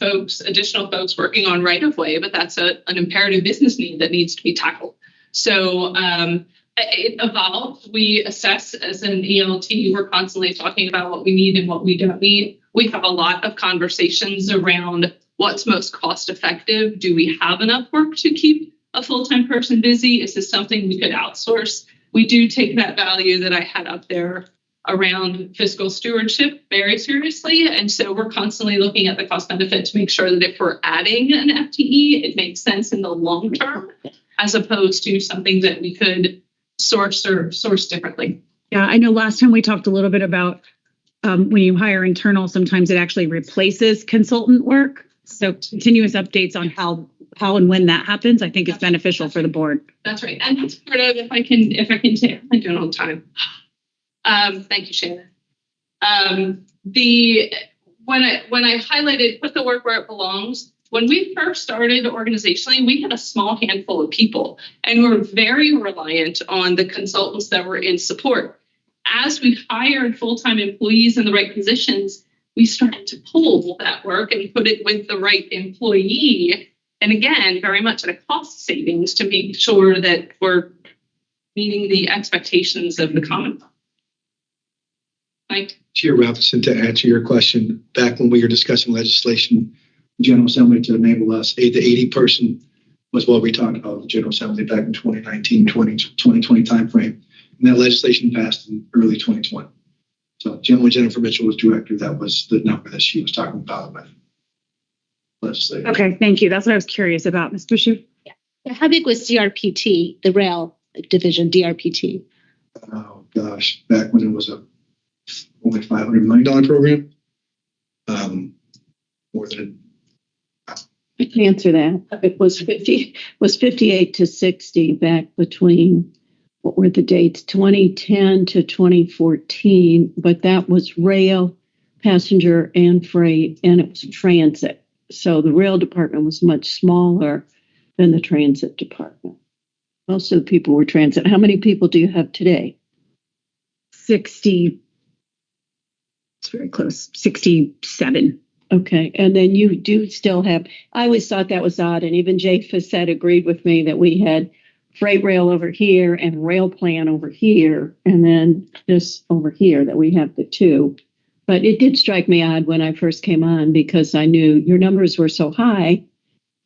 additional folks working on right-of-way, but that's an imperative business need that needs to be tackled. So it evolved. We assess as an ELT. We're constantly talking about what we need and what we don't need. We have a lot of conversations around what's most cost effective. Do we have enough work to keep a full-time person busy? Is this something we could outsource? We do take that value that I had up there around fiscal stewardship very seriously. And so we're constantly looking at the cost benefit to make sure that if we're adding an FTE, it makes sense in the long term, as opposed to something that we could source differently. Yeah, I know last time we talked a little bit about when you hire internal, sometimes it actually replaces consultant work. So continuous updates on how and when that happens, I think is beneficial for the board. That's right. And that's part of, if I can say, I do it all the time. Thank you, Shannon. When I highlighted put the work where it belongs, when we first started organizationally, we had a small handful of people and we're very reliant on the consultants that were in support. As we hired full-time employees in the right positions, we started to pull that work and put it with the right employee. And again, very much at a cost savings to make sure that we're meeting the expectations of the Commonwealth. Mike? Chair Robinson, to answer your question, back when we were discussing legislation, the General Assembly to enable us, the 80 person was what we talked about, the General Assembly back in 2020 timeframe. And that legislation passed in early 2020. So when Jennifer Mitchell was director, that was the number that she was talking about with legislation. Okay, thank you. That's what I was curious about, Ms. Bushu. Yeah. How big was DRPT, the rail division, DRPT? Oh gosh, back when it was only $500 million program. More than I can answer that. It was 58 to 60 back between, what were the dates? 2010 to 2014, but that was rail, passenger, and freight, and it was transit. So the rail department was much smaller than the transit department. Most of the people were transit. How many people do you have today? 60. It's very close. 67. Okay. And then you do still have, I always thought that was odd. And even Jay Facette agreed with me that we had freight rail over here and rail plan over here. And then this over here that we have the two. But it did strike me odd when I first came on because I knew your numbers were so high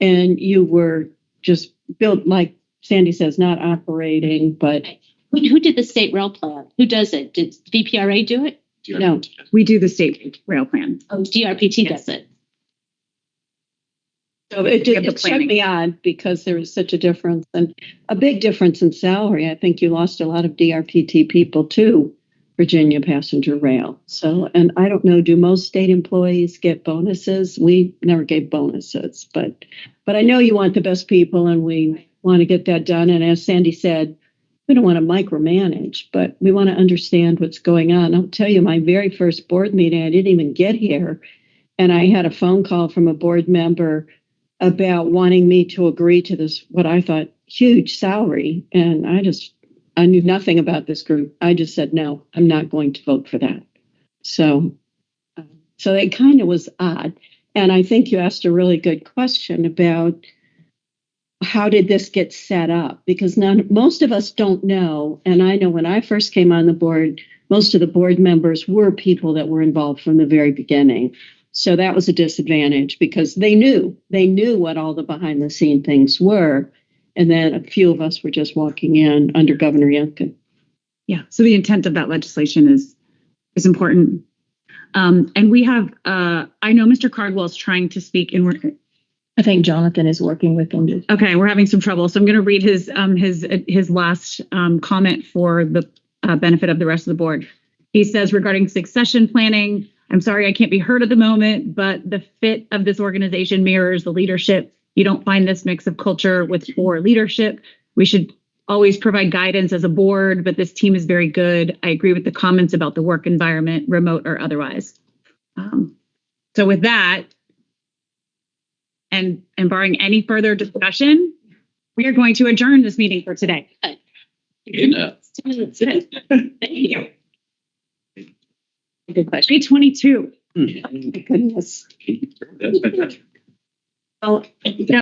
and you were just built, like Sandy says, not operating, but. Who did the state rail plan? Who does it? Did VPRA do it? No, we do the state rail plan. Oh, DRPT does it. So it struck me odd because there was such a difference and a big difference in salary. I think you lost a lot of DRPT people to Virginia Passenger Rail. So, and I don't know, do most state employees get bonuses? We never gave bonuses, but I know you want the best people and we want to get that done. And as Sandy said, we don't want to micromanage, but we want to understand what's going on. I'll tell you, my very first board meeting, I didn't even get here. And I had a phone call from a board member about wanting me to agree to this, what I thought, huge salary. And I knew nothing about this group. I just said, no, I'm not going to vote for that. So it kind of was odd. And I think you asked a really good question about how did this get set up? Because most of us don't know. And I know when I first came on the board, most of the board members were people that were involved from the very beginning. So that was a disadvantage because they knew what all the behind the scene things were. And then a few of us were just walking in under Governor Youngkin. Yeah. So the intent of that legislation is important. And we have, I know Mr. Cardwell is trying to speak, and I think Jonathan is working with him. Okay, we're having some trouble. So I'm going to read his last comment for the benefit of the rest of the board. He says, regarding succession planning, I'm sorry I can't be heard at the moment, but the fit of this organization mirrors the leadership. You don't find this mix of culture with poor leadership. We should always provide guidance as a board, but this team is very good. I agree with the comments about the work environment, remote or otherwise. So with that, and barring any further discussion, we are going to adjourn this meeting for today. Thank you. Good question. 3:22. Oh my goodness. That's fantastic. Well,